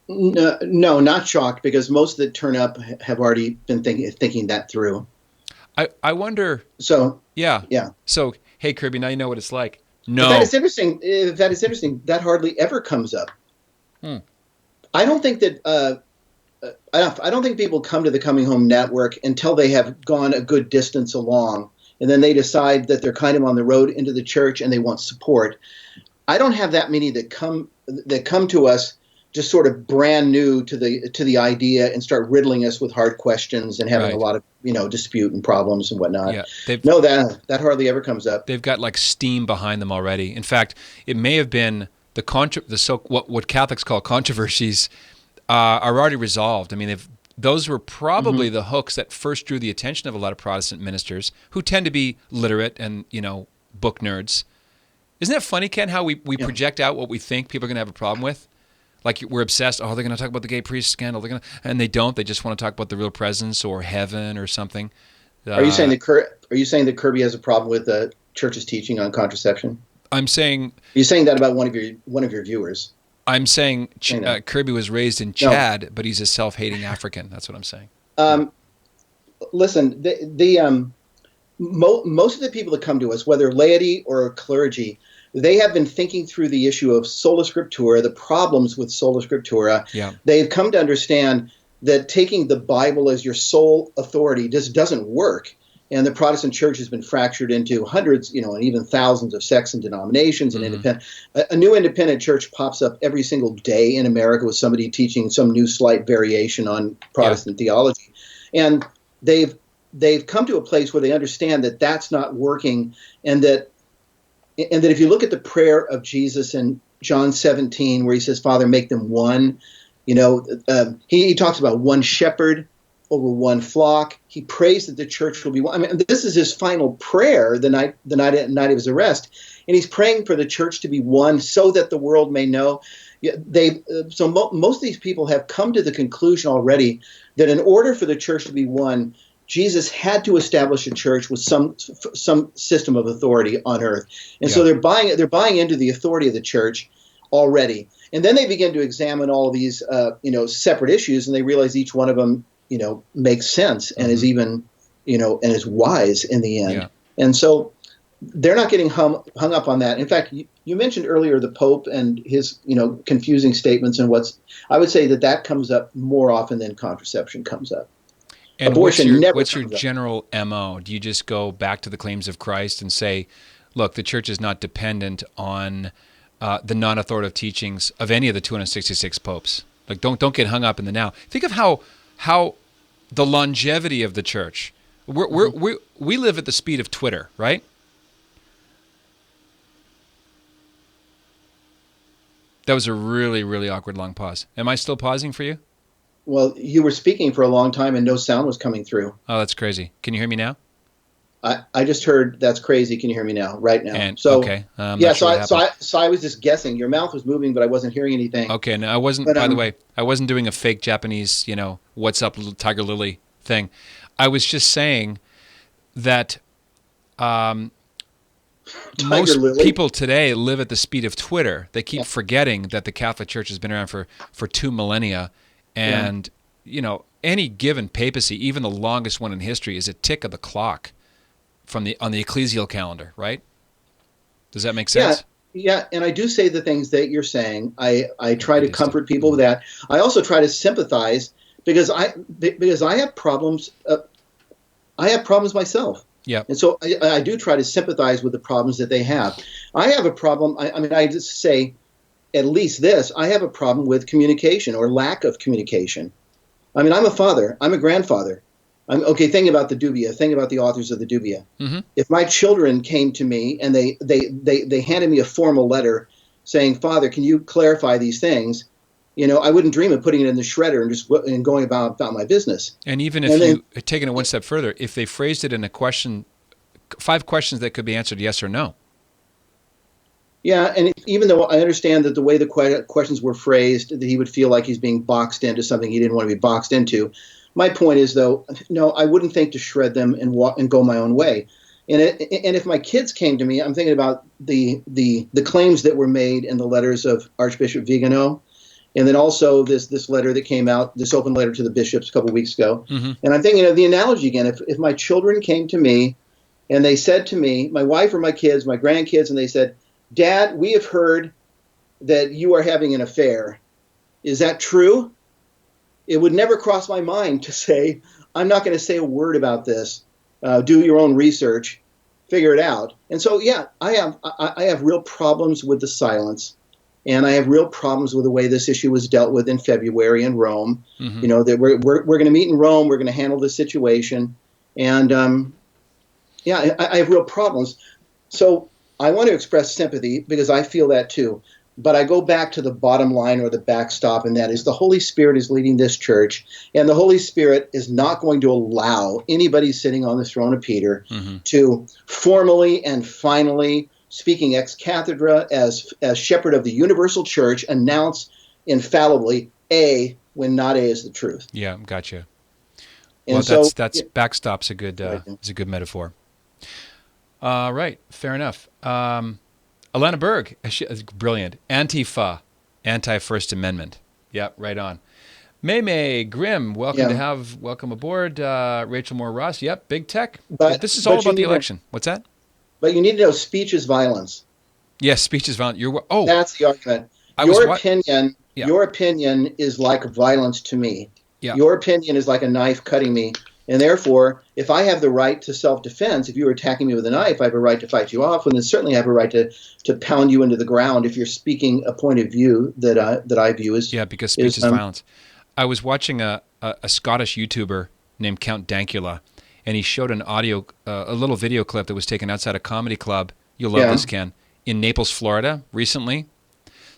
No, not shocked, because most that turn up have already been thinking that through. I wonder. So yeah. So hey, Kirby, now you know what it's like. No, that is interesting. That hardly ever comes up. I don't think that. I don't think people come to the Coming Home Network until they have gone a good distance along, and then they decide that they're kind of on the road into the church and they want support. I don't have that many that come to us just sort of brand new to the idea and start riddling us with hard questions and having a lot of dispute and problems and whatnot. Yeah, no, that hardly ever comes up. They've got like steam behind them already. In fact, it may have been what Catholics call controversies are already resolved. I mean, those were probably the hooks that first drew the attention of a lot of Protestant ministers who tend to be literate and book nerds. Isn't that funny, Ken? How we project out what we think people are going to have a problem with. Like we're obsessed. Oh, they're going to talk about the gay priest scandal. And they don't. They just want to talk about the real presence or heaven or something. Are you saying that Kirby has a problem with the church's teaching on contraception? I'm saying. You're saying that about one of your viewers. I'm saying Kirby was raised in Chad, but he's a self-hating African. That's what I'm saying. Listen, most of the people that come to us, whether laity or clergy, they have been thinking through the issue of sola scriptura, the problems with sola scriptura. Yeah. They've come to understand that taking the Bible as your sole authority just doesn't work. And the Protestant church has been fractured into hundreds, and even thousands of sects and denominations and independent. A new independent church pops up every single day in America with somebody teaching some new slight variation on Protestant theology. And they've come to a place where they understand that that's not working, and that if you look at the prayer of Jesus in John 17, where he says, Father, make them one, he talks about one shepherd over one flock. He prays that the church will be one. I mean, this is his final prayer the night of his arrest, and he's praying for the church to be one so that the world may know. Most of these people have come to the conclusion already that in order for the church to be one, Jesus had to establish a church with some system of authority on earth, and so they're buying into the authority of the church already. And then they begin to examine all of these separate issues, and they realize each one of them makes sense and is even, and is wise in the end. Yeah. And so they're not getting hung up on that. In fact, you mentioned earlier the Pope and his, confusing statements, and I would say that comes up more often than contraception comes up. And abortion what's your general MO? Do you just go back to the claims of Christ and say, look, the church is not dependent on the non-authoritative teachings of any of the 266 popes? Like, don't get hung up in the now. Think of how the longevity of the church. We live at the speed of Twitter, right? That was a really, really awkward long pause. Am I still pausing for you? Well, you were speaking for a long time and no sound was coming through. Oh, that's crazy. Can you hear me now? I just heard that's crazy. Can you hear me now? Right now. Okay. So I was just guessing. Your mouth was moving, but I wasn't hearing anything. Okay. No, I wasn't. By the way, I wasn't doing a fake Japanese, what's up, little Tiger Lily thing. I was just saying that most Lily. people today live at the speed of Twitter. They keep forgetting that the Catholic Church has been around for 2 millennia, and any given papacy, even the longest one in history, is a tick of the clock on the ecclesial calendar, right? Does that make sense? Yeah, and I do say the things that you're saying. I try to comfort people with that. I also try to sympathize because I have problems. I have problems myself. Yeah. And so I do try to sympathize with the problems that they have. I have a problem. I just say at least this. I have a problem with communication or lack of communication. I'm a father. I'm a grandfather. Think about the dubia. Think about the authors of the dubia. Mm-hmm. If my children came to me and they handed me a formal letter saying, "Father, can you clarify these things?" I wouldn't dream of putting it in the shredder and going about my business. And even if you taking it one step further, if they phrased it in a question, 5 questions that could be answered yes or no. Yeah, and even though I understand that the way the questions were phrased, that he would feel like he's being boxed into something he didn't want to be boxed into. My point is, though, no, I wouldn't think to shred them and go my own way. And if my kids came to me, I'm thinking about the claims that were made in the letters of Archbishop Vigano, and then also this letter that came out, this open letter to the bishops a couple of weeks ago. Mm-hmm. And I'm thinking of the analogy again. If my children came to me and they said to me, my wife or my kids, my grandkids, and they said, "Dad, we have heard that you are having an affair. Is that true?" It would never cross my mind to say, "I'm not going to say a word about this. Do your own research, figure it out." And so, yeah, I have real problems with the silence, and I have real problems with the way this issue was dealt with in February in Rome. Mm-hmm. That we're going to meet in Rome. We're going to handle the situation, and I have real problems. So I want to express sympathy because I feel that too. But I go back to the bottom line or the backstop, and that is the Holy Spirit is leading this church, and the Holy Spirit is not going to allow anybody sitting on the throne of Peter mm-hmm. to formally and finally, speaking ex cathedra as shepherd of the universal church, announce infallibly A when not A is the truth. Yeah, gotcha. And that's backstop's a good is a good metaphor. Right, fair enough. Alana Berg, brilliant. Antifa, anti-First Amendment. Yeah, right on. May Grimm, welcome aboard. Rachel Moore Ross, yep, big tech. But this is all about the election. What's that? But you need to know speech is violence. Yes, speech is violence. That's the argument. Your opinion is like violence to me. Yeah. Your opinion is like a knife cutting me. And therefore, if I have the right to self-defense, if you're attacking me with a knife, I have a right to fight you off, and then certainly I have a right to pound you into the ground if you're speaking a point of view that I view as because speech is violence. I was watching a Scottish YouTuber named Count Dankula, and he showed a little video clip that was taken outside a comedy club. You'll love this, Ken. In Naples, Florida, recently.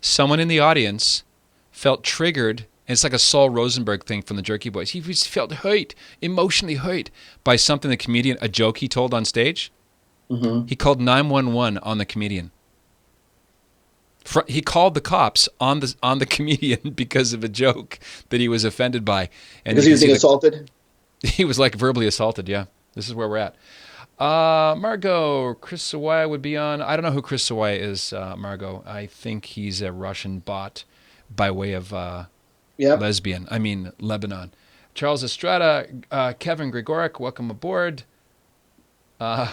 Someone in the audience felt triggered. It's like a Saul Rosenberg thing from the Jerky Boys. He felt hurt, emotionally hurt by something a joke he told on stage. Mm-hmm. He called 911 on the comedian. He called the cops on the comedian because of a joke that he was offended by. And because he was being assaulted? He was like verbally assaulted, yeah. This is where we're at. Margot, Chris Sawaya would be on. I don't know who Chris Sawaya is, Margot. I think he's a Russian bot by way of... Lebanon. Charles Estrada, Kevin Gregoric, welcome aboard. I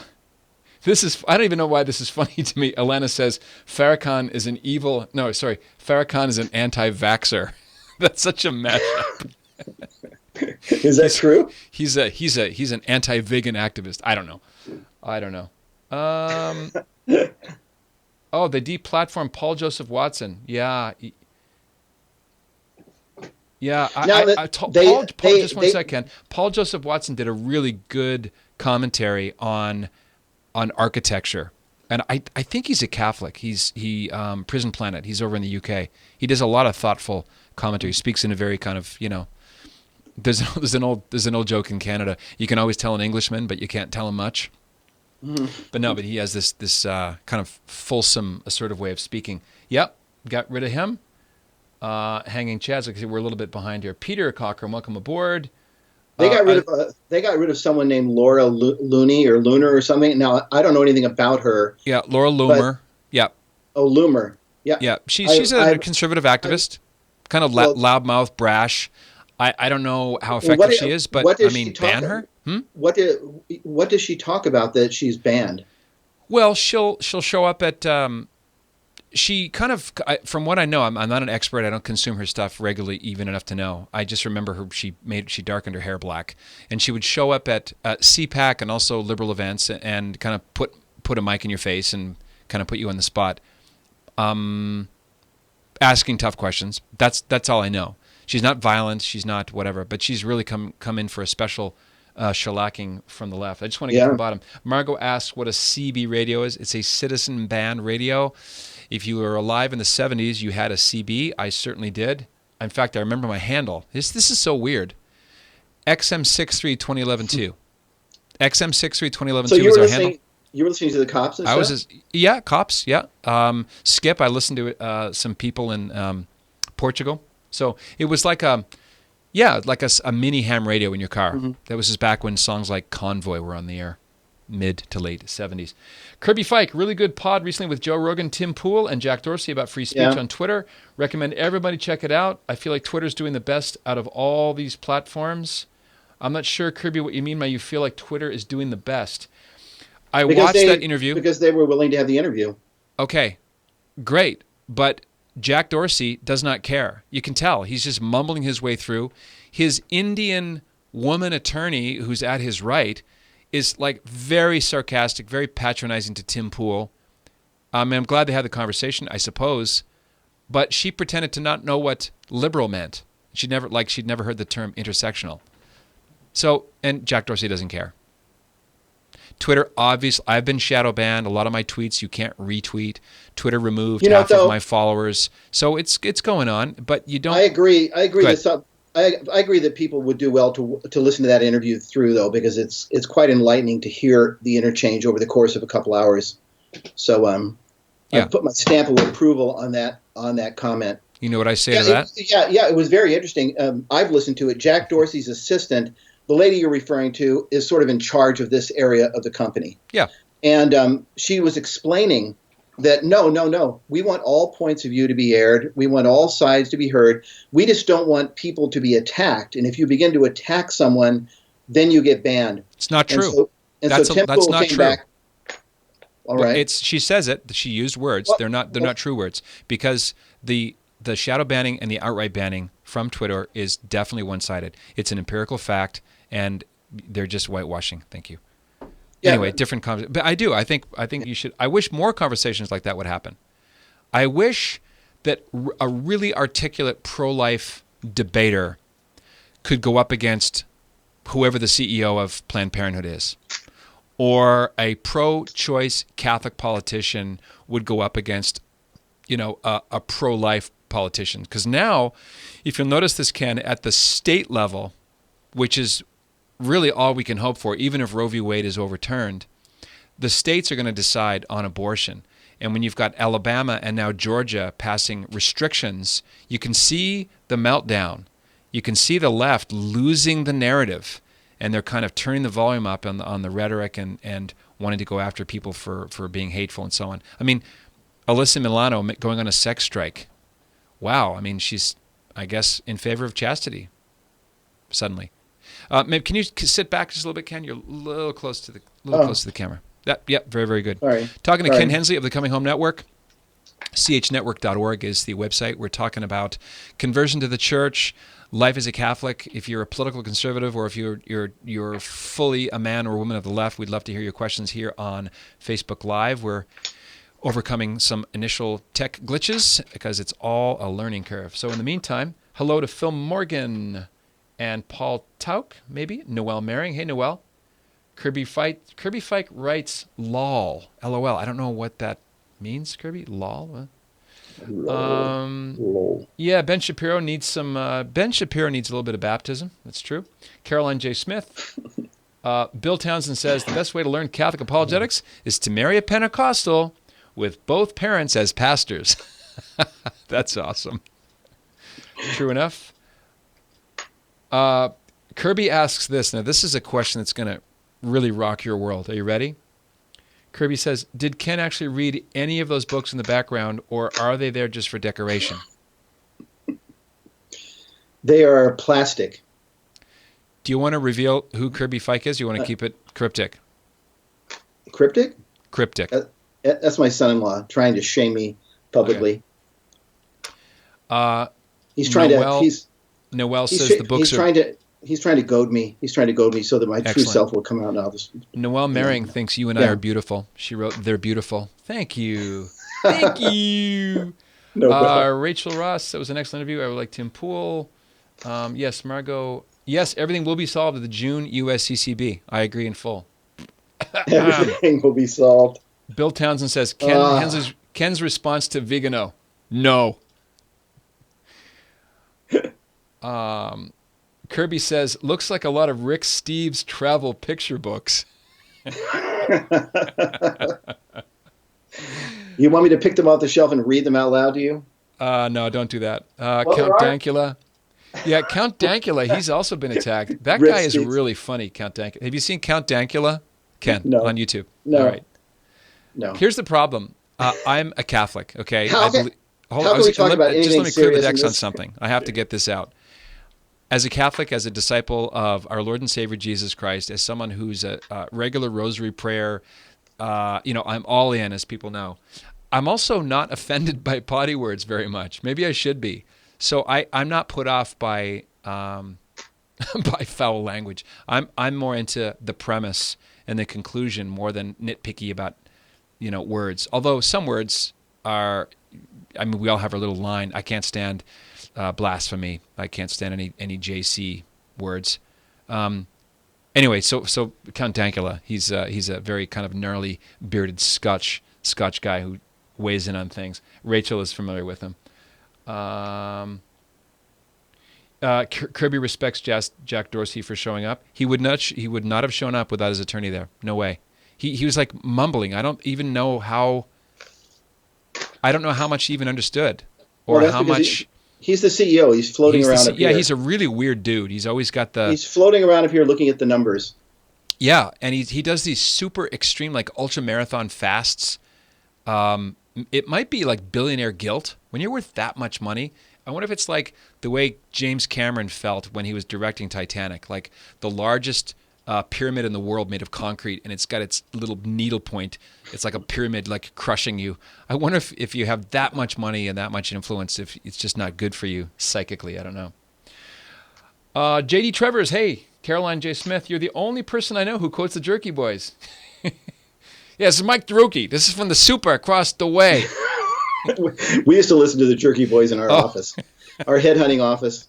don't even know why this is funny to me. Alana says Farrakhan is Farrakhan is an anti-vaxxer. That's such a mashup. Is that true? He's an anti-vegan activist. I don't know. They deplatformed Paul Joseph Watson. Yeah. Yeah, just one second. Paul Joseph Watson did a really good commentary on architecture, and I think he's a Catholic. He Prison Planet. He's over in the UK. He does a lot of thoughtful commentary. He speaks in a very kind of There's an old joke in Canada. You can always tell an Englishman, but you can't tell him much. Mm-hmm. But he has this kind of fulsome, assertive way of speaking. Yep, got rid of him. Hanging Chads, we're a little bit behind here. Peter Cochran, welcome aboard. They got rid of someone named Laura Looney or Lunar or something. Now I don't know anything about her. Yeah, Laura Loomer. Yeah. Oh, Loomer. Yeah. Yeah. She's a conservative activist, kind of loudmouth, brash. I don't know how effective she is, but I mean, ban her? What does she talk about that she's banned? Well, she'll show up at. She kind of, from what I know, I'm not an expert. I don't consume her stuff regularly, even enough to know. I just remember her. She darkened her hair black, and she would show up at CPAC and also liberal events, and kind of put a mic in your face and kind of put you on the spot, asking tough questions. That's all I know. She's not violent. She's not whatever, but she's really come in for a special shellacking from the left. I just want to get to the bottom. Margot asks what a CB radio is. It's a citizen band radio. If you were alive in the 70s, you had a CB. I certainly did. In fact, I remember my handle. This is so weird. XM63 2011 2. XM63 2011 2 was our handle. You were listening to the Cops and stuff? Cops, yeah. Skip, I listened to some people in Portugal. So it was like a mini ham radio in your car. Mm-hmm. That was just back when songs like Convoy were on the air, mid to late 70s. Kirby Fike, really good pod recently with Joe Rogan, Tim Pool, and Jack Dorsey about free speech on Twitter. Recommend everybody check it out. I feel like Twitter's doing the best out of all these platforms. I'm not sure, Kirby, what you mean by you feel like Twitter is doing the best. I watched that interview. Because they were willing to have the interview. Okay, great. But Jack Dorsey does not care. You can tell. He's just mumbling his way through. His Indian woman attorney, who's at his right, is like very sarcastic, very patronizing to Tim Pool. I'm glad they had the conversation, I suppose. But she pretended to not know what liberal meant. She'd never heard the term intersectional. So, and Jack Dorsey doesn't care. Twitter, obviously, I've been shadow banned. A lot of my tweets you can't retweet. Twitter removed half of my followers. So it's going on, but you don't. I agree. I agree that people would do well to listen to that interview through, though, because it's quite enlightening to hear the interchange over the course of a couple hours. So I put my stamp of approval on that comment. You know what I say to that? It was very interesting. I've listened to it. Jack Dorsey's assistant, the lady you're referring to, is sort of in charge of this area of the company. Yeah. And she was explaining that no, we want all points of view to be aired. We want all sides to be heard. We just don't want people to be attacked. And if you begin to attack someone, then you get banned. It's not true. That's not true. Back. All right. She says it. She used words. They're not true words, because the shadow banning and the outright banning from Twitter is definitely one-sided. It's an empirical fact, and they're just whitewashing. Thank you. Yeah, anyway, different conversation. But I think you should. I wish more conversations like that would happen. I wish that a really articulate pro-life debater could go up against whoever the CEO of Planned Parenthood is, or a pro-choice Catholic politician would go up against, a pro-life politician. Because now, if you'll notice this, Ken, at the state level, which is really all we can hope for, even if Roe v. Wade is overturned, the states are going to decide on abortion. And when you've got Alabama and now Georgia passing restrictions, you can see the meltdown. You can see the left losing the narrative, and they're kind of turning the volume up on the rhetoric and wanting to go after people for being hateful and so on. I mean, Alyssa Milano going on a sex strike. Wow. I mean, she's, I guess, in favor of chastity suddenly. Maybe can you sit back just a little bit, Ken? You're a little close to the camera. Very, very good. Sorry. Talking to Ken Hensley of the Coming Home Network. chnetwork.org is the website. We're talking about conversion to the church, life as a Catholic. If you're a political conservative, or if you're fully a man or a woman of the left, we'd love to hear your questions here on Facebook Live. We're overcoming some initial tech glitches because it's all a learning curve. So in the meantime, hello to Phil Morgan and Paul Tauk, maybe Noel Maring. Hey, Noel. Kirby Fike writes "lol," LOL. I don't know what that means. Kirby, lol. Lol. Yeah, Ben Shapiro needs some. Ben Shapiro needs a little bit of baptism. That's true. Caroline J. Smith. Bill Townsend says the best way to learn Catholic apologetics is to marry a Pentecostal with both parents as pastors. That's awesome. True enough. Kirby asks this. Now, this is a question that's going to really rock your world. Are you ready? Kirby says, did Ken actually read any of those books in the background, or are they there just for decoration? They are plastic. Do you want to reveal who Kirby Fike is? Or you want to keep it cryptic? Cryptic? Cryptic. That's my son-in-law trying to shame me publicly. Okay. He's trying Noel says the books He's trying to goad me. He's trying to goad me so that my true self will come out now. Noelle Merring thinks you and I are beautiful. She wrote, "They're beautiful." Thank you. Thank you. Rachel Ross, that was an excellent interview. I would like Tim Poole. Yes, Margot. Yes, everything will be solved at the June USCCB. I agree in full. Everything will be solved. Bill Townsend says, Ken's response to Vigano, no. Kirby says, looks like a lot of Rick Steves travel picture books. You want me to pick them off the shelf and read them out loud to you? No, don't do that. Count Dankula. Yeah, Count Dankula, he's also been attacked. That guy is really funny, Count Dankula. Have you seen Count Dankula, Ken, on YouTube? No. All right. No. Here's the problem. I'm a Catholic, okay? How can we talk about anything just let me clear the serious decks on something. I have to get this out. As a Catholic, as a disciple of our Lord and Savior Jesus Christ, as someone who's a regular rosary prayer, I'm all in, as people know. I'm also not offended by potty words very much. Maybe I should be. So I'm not put off by by foul language. I'm more into the premise and the conclusion more than nitpicky about words. Although some words are, we all have our little line. I can't stand blasphemy. I can't stand any JC words. Anyway, so Count Dankula, he's a very kind of gnarly bearded Scotch guy who weighs in on things. Rachel is familiar with him. Kirby respects Jack Dorsey for showing up. He would not have shown up without his attorney there. No way. He was like mumbling. I don't know how much he even understood, or how much. He's the CEO. He's floating around up here. Yeah, he's a really weird dude. He's always got He's floating around up here looking at the numbers. Yeah, and he does these super extreme, like ultra marathon fasts. It might be like billionaire guilt. When you're worth that much money, I wonder if it's like the way James Cameron felt when he was directing Titanic, like the largest pyramid in the world made of concrete, and it's got its little needle point. It's like a pyramid, like crushing you. I wonder if you have that much money and that much influence, if it's just not good for you psychically. I don't know. J.D. Travers, hey, Caroline J. Smith, you're the only person I know who quotes the Jerky Boys. Yeah, this is Mike DeRucchi. This is from the Super across the way. We used to listen to the Jerky Boys in our office, our headhunting office.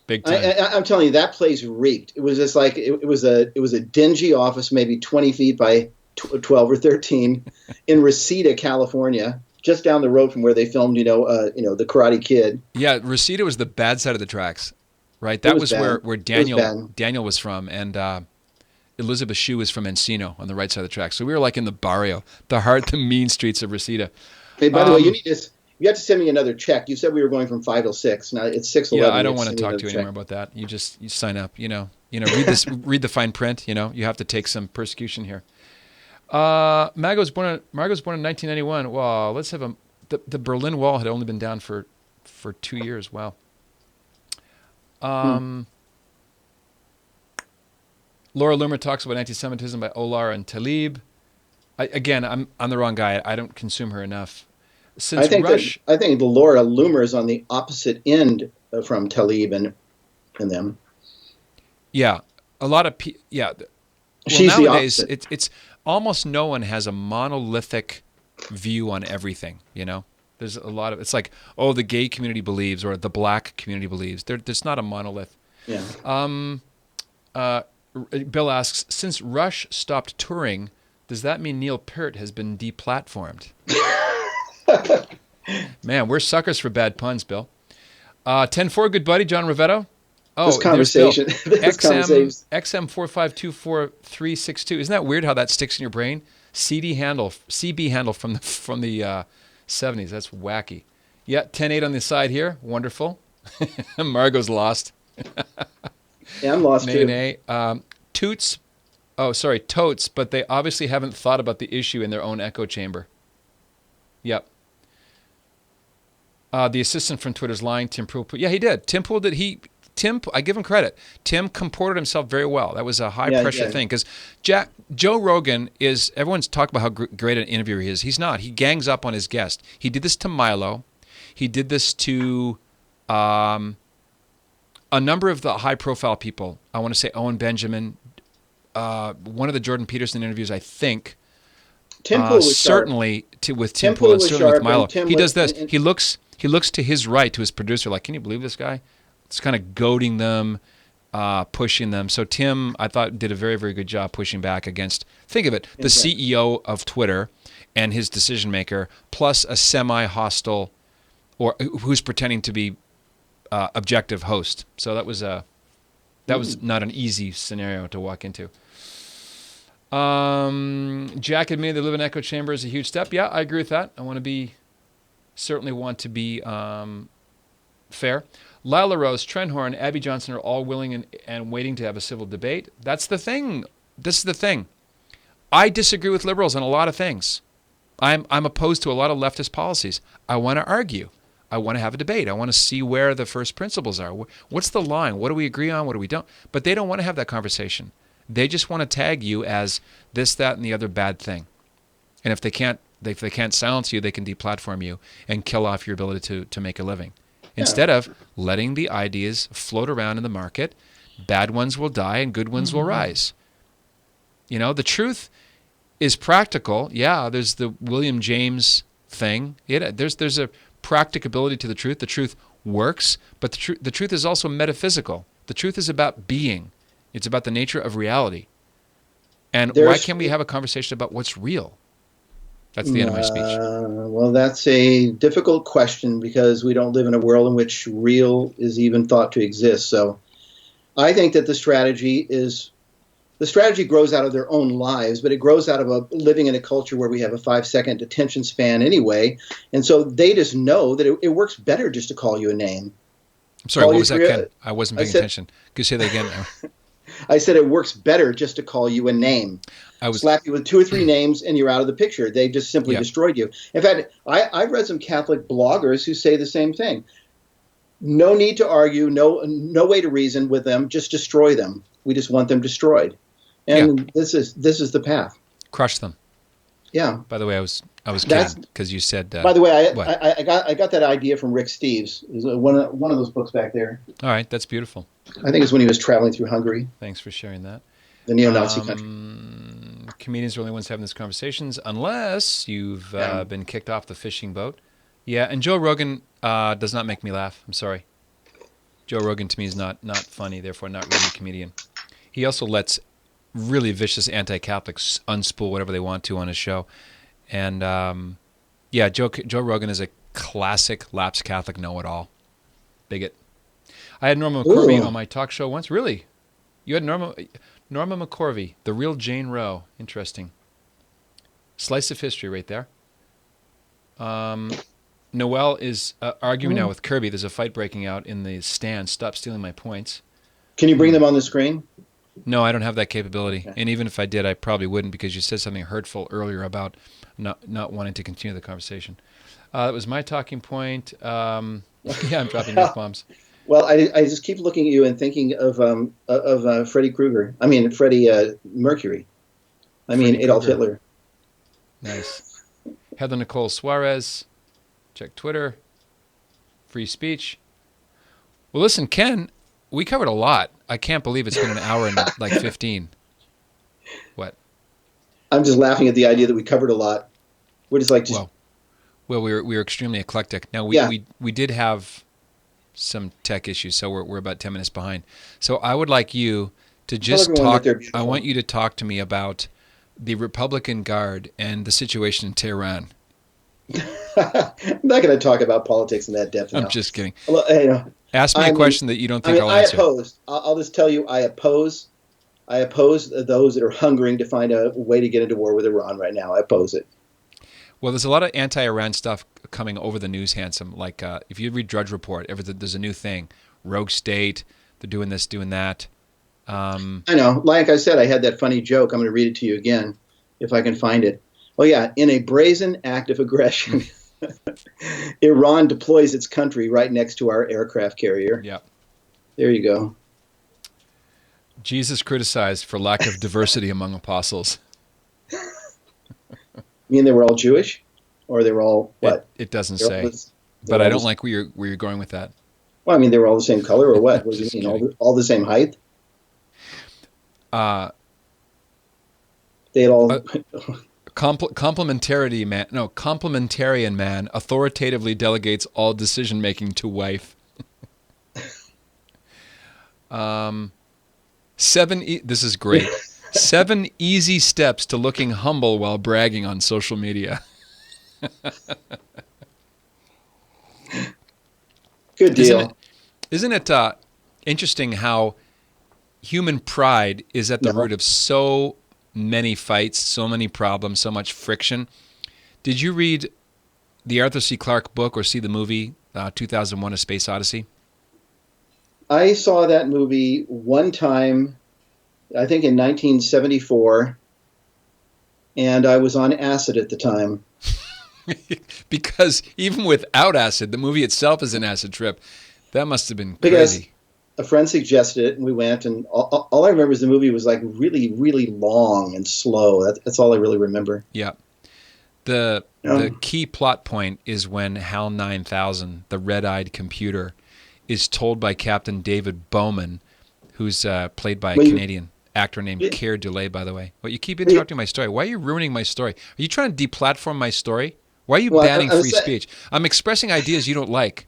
Big time. I'm telling you, that place reeked. It was just like it was a dingy office, maybe 20 feet by 12 or 13, in Reseda, California, just down the road from where they filmed, the Karate Kid. Yeah, Reseda was the bad side of the tracks, right? That was where Daniel was from, and Elizabeth Shue was from Encino on the right side of the track. So we were like in the barrio, the mean streets of Reseda. Hey, by the way, you have to send me another check. You said we were going from 5 till 6. Now it's 6:11. Yeah, I don't want to talk to you anymore about that. You sign up. Read the fine print. You have to take some persecution here. Margot's born in 1991. Wow, let's have the Berlin Wall had only been down for 2 years. Wow. Laura Loomer talks about anti-Semitism by Olar and Talib. I'm the wrong guy. I don't consume her enough. I think the Laura Loomer is on the opposite end from Talib and them. Yeah, a lot of She's nowadays the opposite. it's almost no one has a monolithic view on everything. There's a lot of, it's like, oh, the gay community believes, or the black community believes. There's not a monolith. Yeah. Bill asks, since Rush stopped touring, does that mean Neil Peart has been deplatformed? Man, we're suckers for bad puns, Bill. 10-4, good buddy, John Rivetto. Oh, this conversation. XM4524362. Isn't that weird how that sticks in your brain? CB handle from the 70s. That's wacky. Yeah, 10-8 on the side here. Wonderful. Margot's lost. Yeah, I'm lost too. Nay. Toots. Oh, sorry, totes, but they obviously haven't thought about the issue in their own echo chamber. Yep. The assistant from Twitter's lying. Tim Pool. Yeah, he did. Tim Pool did. I give him credit. Tim comported himself very well. That was a high-pressure thing. Because Joe Rogan is, everyone's talking about how great an interviewer he is. He's not. He gangs up on his guest. He did this to Milo. He did this to a number of the high-profile people. I want to say Owen Benjamin, one of the Jordan Peterson interviews, I think. Tim Pool was certainly with Tim Pool and certainly with Milo. He does this. He looks to his right, to his producer, like, can you believe this guy? It's kind of goading them, pushing them. So Tim, I thought, did a very, very good job pushing back against, think of it, the CEO of Twitter and his decision maker, plus a semi-hostile, or who's pretending to be objective host. So that was not an easy scenario to walk into. Jack admitted they live in echo chamber is a huge step. Yeah, I agree with that. Certainly want to be fair. Lila Rose, Trenhorn, Abby Johnson are all willing and waiting to have a civil debate. That's the thing. This is the thing. I disagree with liberals on a lot of things. I'm opposed to a lot of leftist policies. I want to argue. I want to have a debate. I want to see where the first principles are. What's the line? What do we agree on? What do we don't? But they don't want to have that conversation. They just want to tag you as this, that, and the other bad thing. And if they can't silence you, they can deplatform you and kill off your ability to make a living. Instead of letting the ideas float around in the market, bad ones will die and good ones will rise. The truth is practical. Yeah, there's the William James thing. There's a practicability to the truth. The truth works, but the truth is also metaphysical. The truth is about being. It's about the nature of reality. And why can't we have a conversation about what's real? That's the end of my speech. Well, that's a difficult question because we don't live in a world in which real is even thought to exist. So I think that the strategy grows out of their own lives, but it grows out of living in a culture where we have a 5-second attention span anyway. And so they just know that it works better just to call you a name. I'm sorry, what was that, Ken? I wasn't paying attention. Could you say that again? I said it works better just to call you a name. Slap you with 2 or 3 names and you're out of the picture. They just simply destroyed you. In fact, I've read some Catholic bloggers who say the same thing. No need to argue, no way to reason with them, just destroy them. We just want them destroyed. And this is the path. Crush them. Yeah. By the way, I was Ken because you said. By the way, I got that idea from Rick Steves. It was one of those books back there. All right, that's beautiful. I think it's when he was traveling through Hungary. Thanks for sharing that. The neo-Nazi country. Comedians are the only ones having these conversations, unless you've been kicked off the fishing boat. Yeah, and Joe Rogan does not make me laugh. I'm sorry. Joe Rogan to me is not funny, therefore not really a comedian. He also lets really vicious anti-Catholics unspool whatever they want to on his show. And Joe Rogan is a classic lapsed Catholic know-it-all. Bigot. I had Norma McCorvey on my talk show once. Really? You had Norma McCorvey, the real Jane Roe. Interesting. Slice of history right there. Noel is arguing now with Kirby. There's a fight breaking out in the stand. Stop stealing my points. Can you bring them on the screen? No, I don't have that capability. Okay. And even if I did, I probably wouldn't because you said something hurtful earlier about not wanting to continue the conversation. That was my talking point. I'm dropping F-bombs. Well, I just keep looking at you and thinking of Freddie Krueger. I mean, Freddie Mercury. Adolf Hitler. Nice. Heather Nicole Suarez. Check Twitter. Free speech. Well, listen, Ken, we covered a lot. I can't believe it's been an hour and like 15. What? I'm just laughing at the idea that we covered a lot. We're just like Well, we were extremely eclectic. Now we did have some tech issues, so we're about 10 minutes behind. So I would like you to just talk. I want you to talk to me about the Republican Guard and the situation in Tehran. I'm not going to talk about politics in that depth now. I'm just kidding. Ask me a question that you don't think I'll answer. I'll just tell you, I oppose those that are hungering to find a way to get into war with Iran right now. I oppose it. Well, there's a lot of anti-Iran stuff coming over the news, Handsome. Like if you read Drudge Report, there's a new thing. Rogue state, they're doing this, doing that. I know. Like I said, I had that funny joke. I'm going to read it to you again if I can find it. Oh, yeah. In a brazen act of aggression, Iran deploys its country right next to our aircraft carrier. Yep. There you go. Jesus criticized for lack of diversity among apostles. You mean they were all Jewish? Or they were all what? It doesn't They're say. But I don't like where you're going with that. Well, I mean, they were all the same color or what? What do you mean? All the same height? They had all... Complementarian man authoritatively delegates all decision-making to wife. This is great. 7 easy steps to looking humble while bragging on social media. Good deal. Isn't it interesting how human pride is at the root of so many fights, so many problems, so much friction? Did you read the Arthur C. Clarke book or see the movie 2001: A Space Odyssey? I saw that movie one time, I think in 1974, and I was on acid at the time. Because even without acid, the movie itself is an acid trip. That must have been crazy. Because a friend suggested it, and we went, and all I remember is the movie was like really, really long and slow. That's all I really remember. Yeah. The key plot point is when HAL 9000, the red-eyed computer, is told by Captain David Bowman, who's played by a Canadian actor named Keir Dullea, by the way. Well, you keep interrupting my story. Why are you ruining my story? Are you trying to deplatform my story? Why are you banning free speech? I'm expressing ideas you don't like.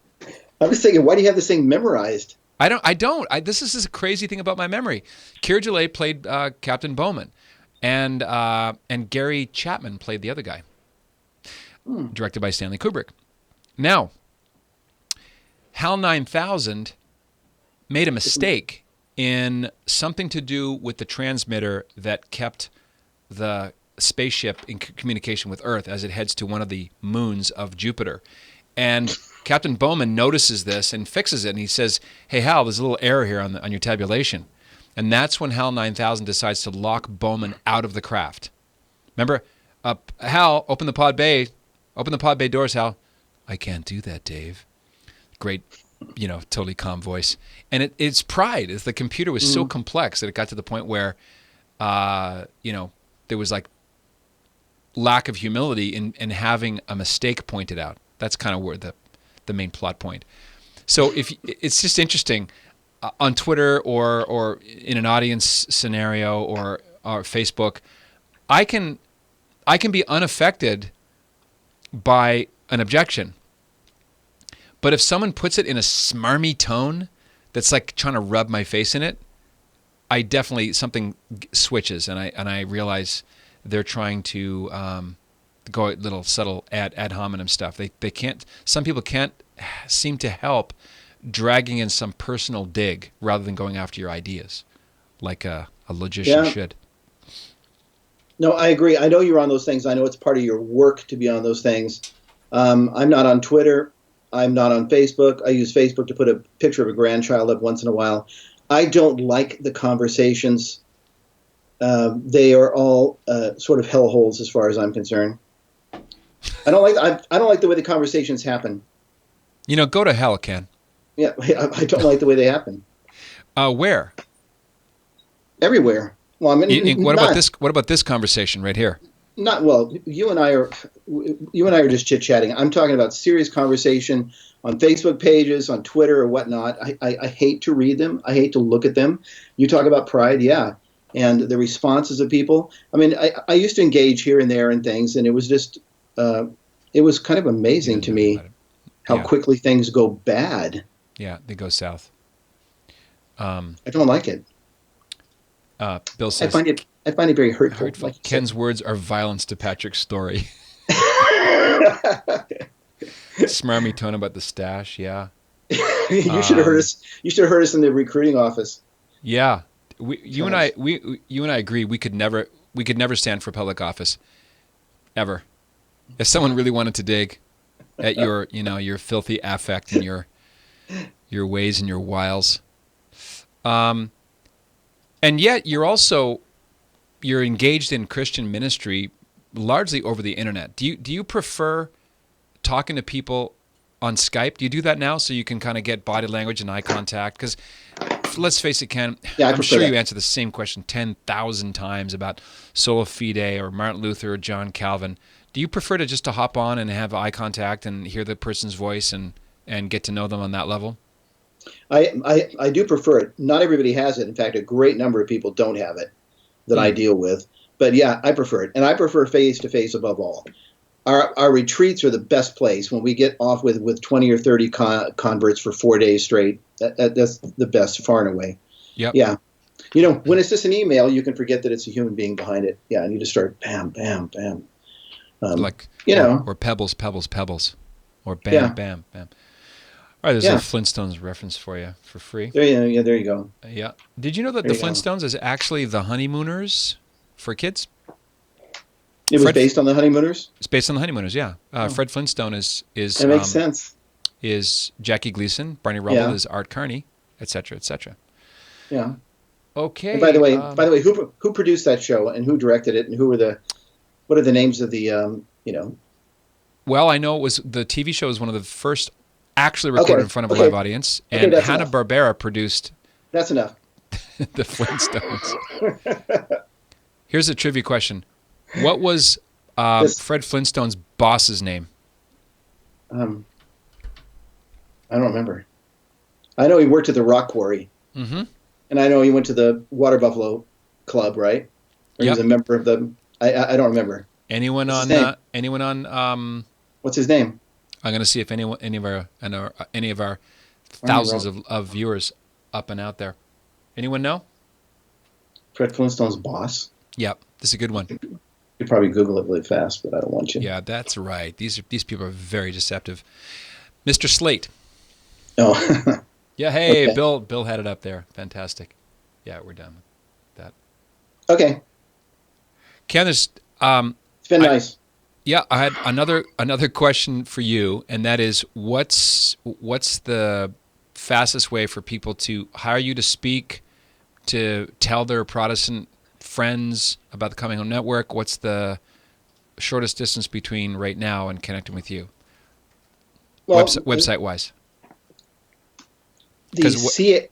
I was thinking, why do you have this thing memorized? I don't. This is a crazy thing about my memory. Keir Dullea played Captain Bowman, and Gary Chapman played the other guy. Directed by Stanley Kubrick. Now, HAL 9000 made a mistake in something to do with the transmitter that kept the spaceship in communication with Earth as it heads to one of the moons of Jupiter. And Captain Bowman notices this and fixes it, and he says, "Hey, Hal, there's a little error here on your tabulation." And that's when HAL 9000 decides to lock Bowman out of the craft. Remember, Hal, open the pod bay doors, Hal. "I can't do that, Dave." Great, totally calm voice. And it's pride. The computer was so complex that it got to the point where, there was like lack of humility in having a mistake pointed out. That's kind of where the main plot point. So if it's just interesting on Twitter or in an audience scenario or Facebook, I can be unaffected by an objection. But if someone puts it in a smarmy tone that's like trying to rub my face in it, I definitely, something switches, and I realize they're trying to go a little subtle ad hominem stuff. They can't. Some people can't seem to help dragging in some personal dig rather than going after your ideas, like a logician should. No, I agree. I know you're on those things. I know it's part of your work to be on those things. I'm not on Twitter. I'm not on Facebook. I use Facebook to put a picture of a grandchild up once in a while. I don't like the conversations. They are all sort of hellholes as far as I'm concerned. I don't like the way the conversations happen. Go to hell, Ken. Yeah, I don't like the way they happen. Where? Everywhere. Well, I mean, what about this conversation right here? Not well. You and I are just chit chatting. I'm talking about serious conversation on Facebook pages, on Twitter or whatnot. I hate to read them. I hate to look at them. You talk about pride, yeah, and the responses of people. I mean, I used to engage here and there in things, and it was just it was kind of amazing to me how quickly things go bad. Yeah, they go south. I don't like it. Bill says, I find it very hurtful. Like Ken's words are violence to Patrick's story. Smarmy tone about the stash, yeah. You should have heard us. You should have heard us in the recruiting office. Yeah, you and I agree. We could never stand for public office, ever. If someone really wanted to dig at your filthy affect and your ways and your wiles. And yet you're engaged in Christian ministry largely over the internet. Do you prefer talking to people on Skype? Do you do that now so you can kind of get body language and eye contact? Because let's face it, Ken, I'm sure you answer the same question 10,000 times about Sola Fide or Martin Luther or John Calvin. Do you prefer to just to hop on and have eye contact and hear the person's voice and get to know them on that level? I do prefer it. Not everybody has it. In fact, a great number of people don't have it that I deal with. But yeah, I prefer it. And I prefer face-to-face above all. Our retreats are the best place when we get off with 20 or 30 converts for 4 days straight. That's the best, far and away. Yep. Yeah. When it's just an email, you can forget that it's a human being behind it. Yeah, and you just start bam, bam, bam. Or pebbles, pebbles, pebbles. Or bam, bam, bam. All right, there's a Flintstones reference for you for free. There you go. Yeah. Did you know that the Flintstones is actually the Honeymooners for kids? It was based on the Honeymooners? It's based on the Honeymooners, yeah. Fred Flintstone is that makes sense. Is Jackie Gleason, Barney Rubble is Art Carney, et cetera, et cetera. Yeah. Okay. And by the way, who produced that show and who directed it and what are the names of the Well, I know the TV show was one of the first actually recorded in front of a live audience, and Hanna-Barbera produced. That's enough. The Flintstones. Here's a trivia question: what was Fred Flintstone's boss's name? I don't remember. I know he worked at the Rock Quarry, and I know he went to the Water Buffalo Club, right? Or he was a member of the. I don't remember. Anyone on? What's his name? I'm going to see if any of our thousands of viewers up and out there. Anyone know? Fred Flintstone's boss? Yep, this is a good one. You could probably Google it really fast, but I don't want you. Yeah, that's right. These people are very deceptive. Mr. Slate. Oh. Yeah, hey, okay. Bill had it up there. Fantastic. Yeah, we're done with that. Okay. Ken, it's been nice. Yeah, I had another question for you, and that is, what's the fastest way for people to hire you to speak, to tell their Protestant friends about the Coming Home Network? What's the shortest distance between right now and connecting with you, website-wise? The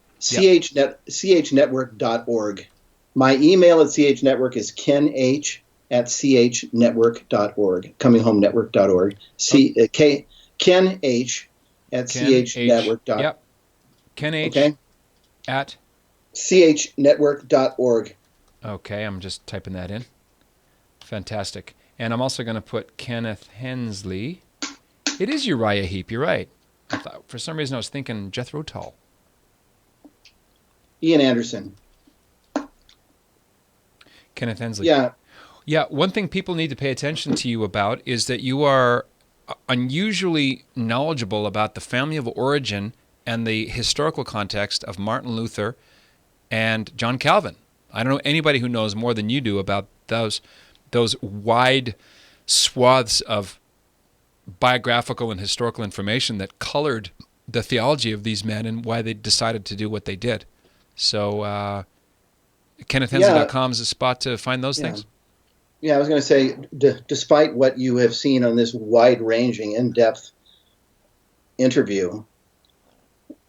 chnetwork.org. My email at chnetwork is kenh@chnetwork.org, cominghomenetwork.org. KenH@chnetwork.org. Yep. KenH at chnetwork.org. Okay, I'm just typing that in. Fantastic. And I'm also going to put Kenneth Hensley. It is Uriah Heep, you're right. I thought, for some reason I was thinking Jethro Tull. Ian Anderson. Kenneth Hensley. Yeah. Yeah, one thing people need to pay attention to you about is that you are unusually knowledgeable about the family of origin and the historical context of Martin Luther and John Calvin. I don't know anybody who knows more than you do about those wide swaths of biographical and historical information that colored the theology of these men and why they decided to do what they did. So KennethHensley.com is a spot to find those things. Yeah, I was going to say, despite what you have seen on this wide-ranging, in-depth interview,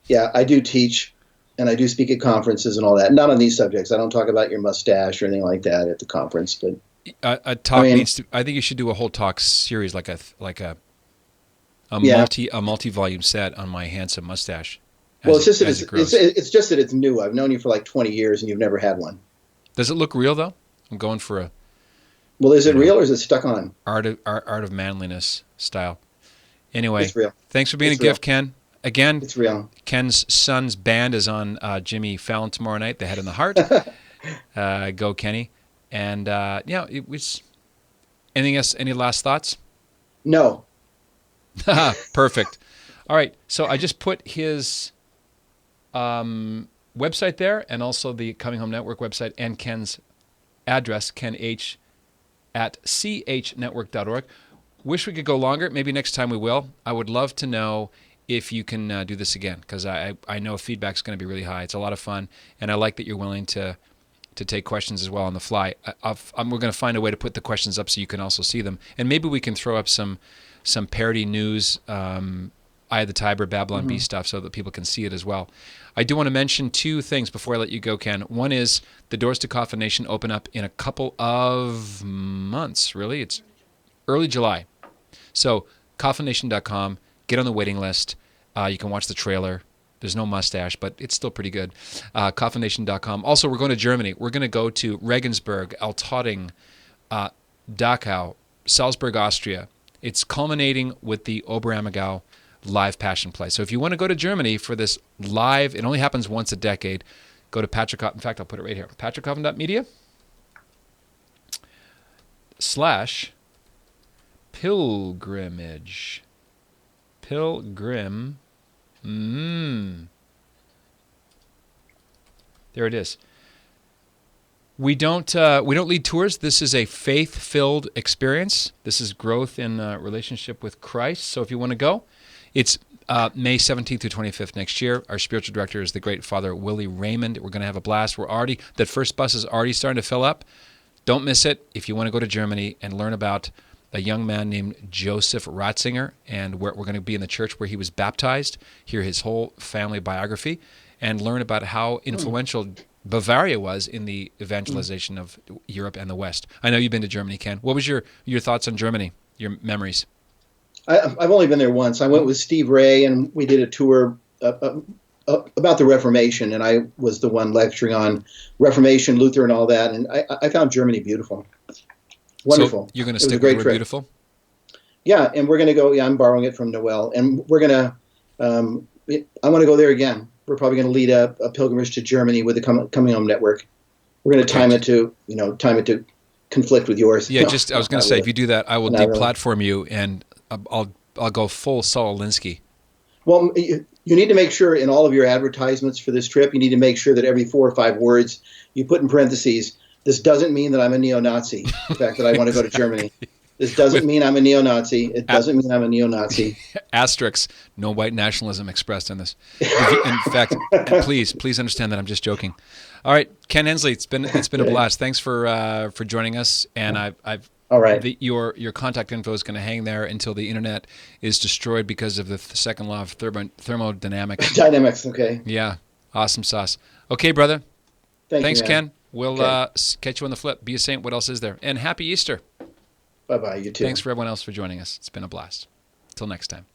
yeah, I do teach and I do speak at conferences and all that. Not on these subjects. I don't talk about your mustache or anything like that at the conference. But a talk needs to. I think you should do a whole talk series, like a multi-volume set on my handsome mustache. Well, it's just that it's new. I've known you for like 20 years and you've never had one. Does it look real though? I'm going for a. Well, is it real or is it stuck on? Art of manliness style. Anyway, it's real. Thanks for being a gift, Ken. Again, it's real. Ken's son's band is on Jimmy Fallon tomorrow night, The Head and the Heart. Go, Kenny. And, it was... Anything else? Any last thoughts? No. Perfect. All right. So I just put his website there and also the Coming Home Network website and Ken's address, kenh@chnetwork.org. Wish we could go longer. Maybe next time we will. I would love to know if you can do this again, because I know feedback's going to be really high. It's a lot of fun, and I like that you're willing to to take questions as well on the fly. We're going to find a way to put the questions up so you can also see them. And maybe we can throw up some parody news, Eye of the Tiber, Babylon Bee stuff so that people can see it as well. I do want to mention two things before I let you go, Ken. One is the doors to Coffin Nation open up in a couple of months, really. It's early July. So coffinnation.com, get on the waiting list. You can watch the trailer. There's no mustache, but it's still pretty good. Coffinnation.com. Also, we're going to Germany. We're going to go to Regensburg, Altotting, Dachau, Salzburg, Austria. It's culminating with the Oberammergau live Passion Play. So if you want to go to Germany for this live, it only happens once a decade, go to Patrick Hoffman. In fact, I'll put it right here. patrickhoffman.media/pilgrimage. Pilgrim. There it is. We don't lead tours. This is a faith-filled experience. This is growth in relationship with Christ. So if you want to go, it's May 17th through 25th next year. Our spiritual director is the great Father Willie Raymond. We're going to have a blast. That first bus is already starting to fill up. Don't miss it if you want to go to Germany and learn about a young man named Joseph Ratzinger, and we're going to be in the church where he was baptized, hear his whole family biography, and learn about how influential Bavaria was in the evangelization of Europe and the West. I know you've been to Germany, Ken. What was your thoughts on Germany, your memories? I've only been there once. I went with Steve Ray, and we did a tour about the Reformation, and I was the one lecturing on Reformation, Luther, and all that, and I found Germany beautiful. Wonderful. So you're going to stick with the word beautiful? Yeah, and we're going to go, I'm borrowing it from Noel, and we're going to, I want to go there again. We're probably going to lead a pilgrimage to Germany with the Coming Home Network. We're going to time it to conflict with yours. Yeah, I was going to say, if you do that, I will deplatform you, and I'll go full Saul Alinsky. Well, you need to make sure in all of your advertisements for this trip, you need to make sure that every 4 or 5 words you put in parentheses, this doesn't mean that I'm a neo-Nazi, the fact that I want to go to Germany. This doesn't mean I'm a neo-Nazi. It doesn't mean I'm a neo-Nazi. Asterisks, no white nationalism expressed in this. In fact, please understand that I'm just joking. All right, Ken Hensley, it's been a blast. Thanks for joining us. And all right. Your contact info is going to hang there until the internet is destroyed because of the second law of thermodynamics. Dynamics, okay. Yeah, awesome sauce. Okay, brother. Thanks, you, Ken. We'll catch you on the flip. Be a saint. What else is there? And happy Easter. Bye-bye. You too. Thanks for everyone else for joining us. It's been a blast. Till next time.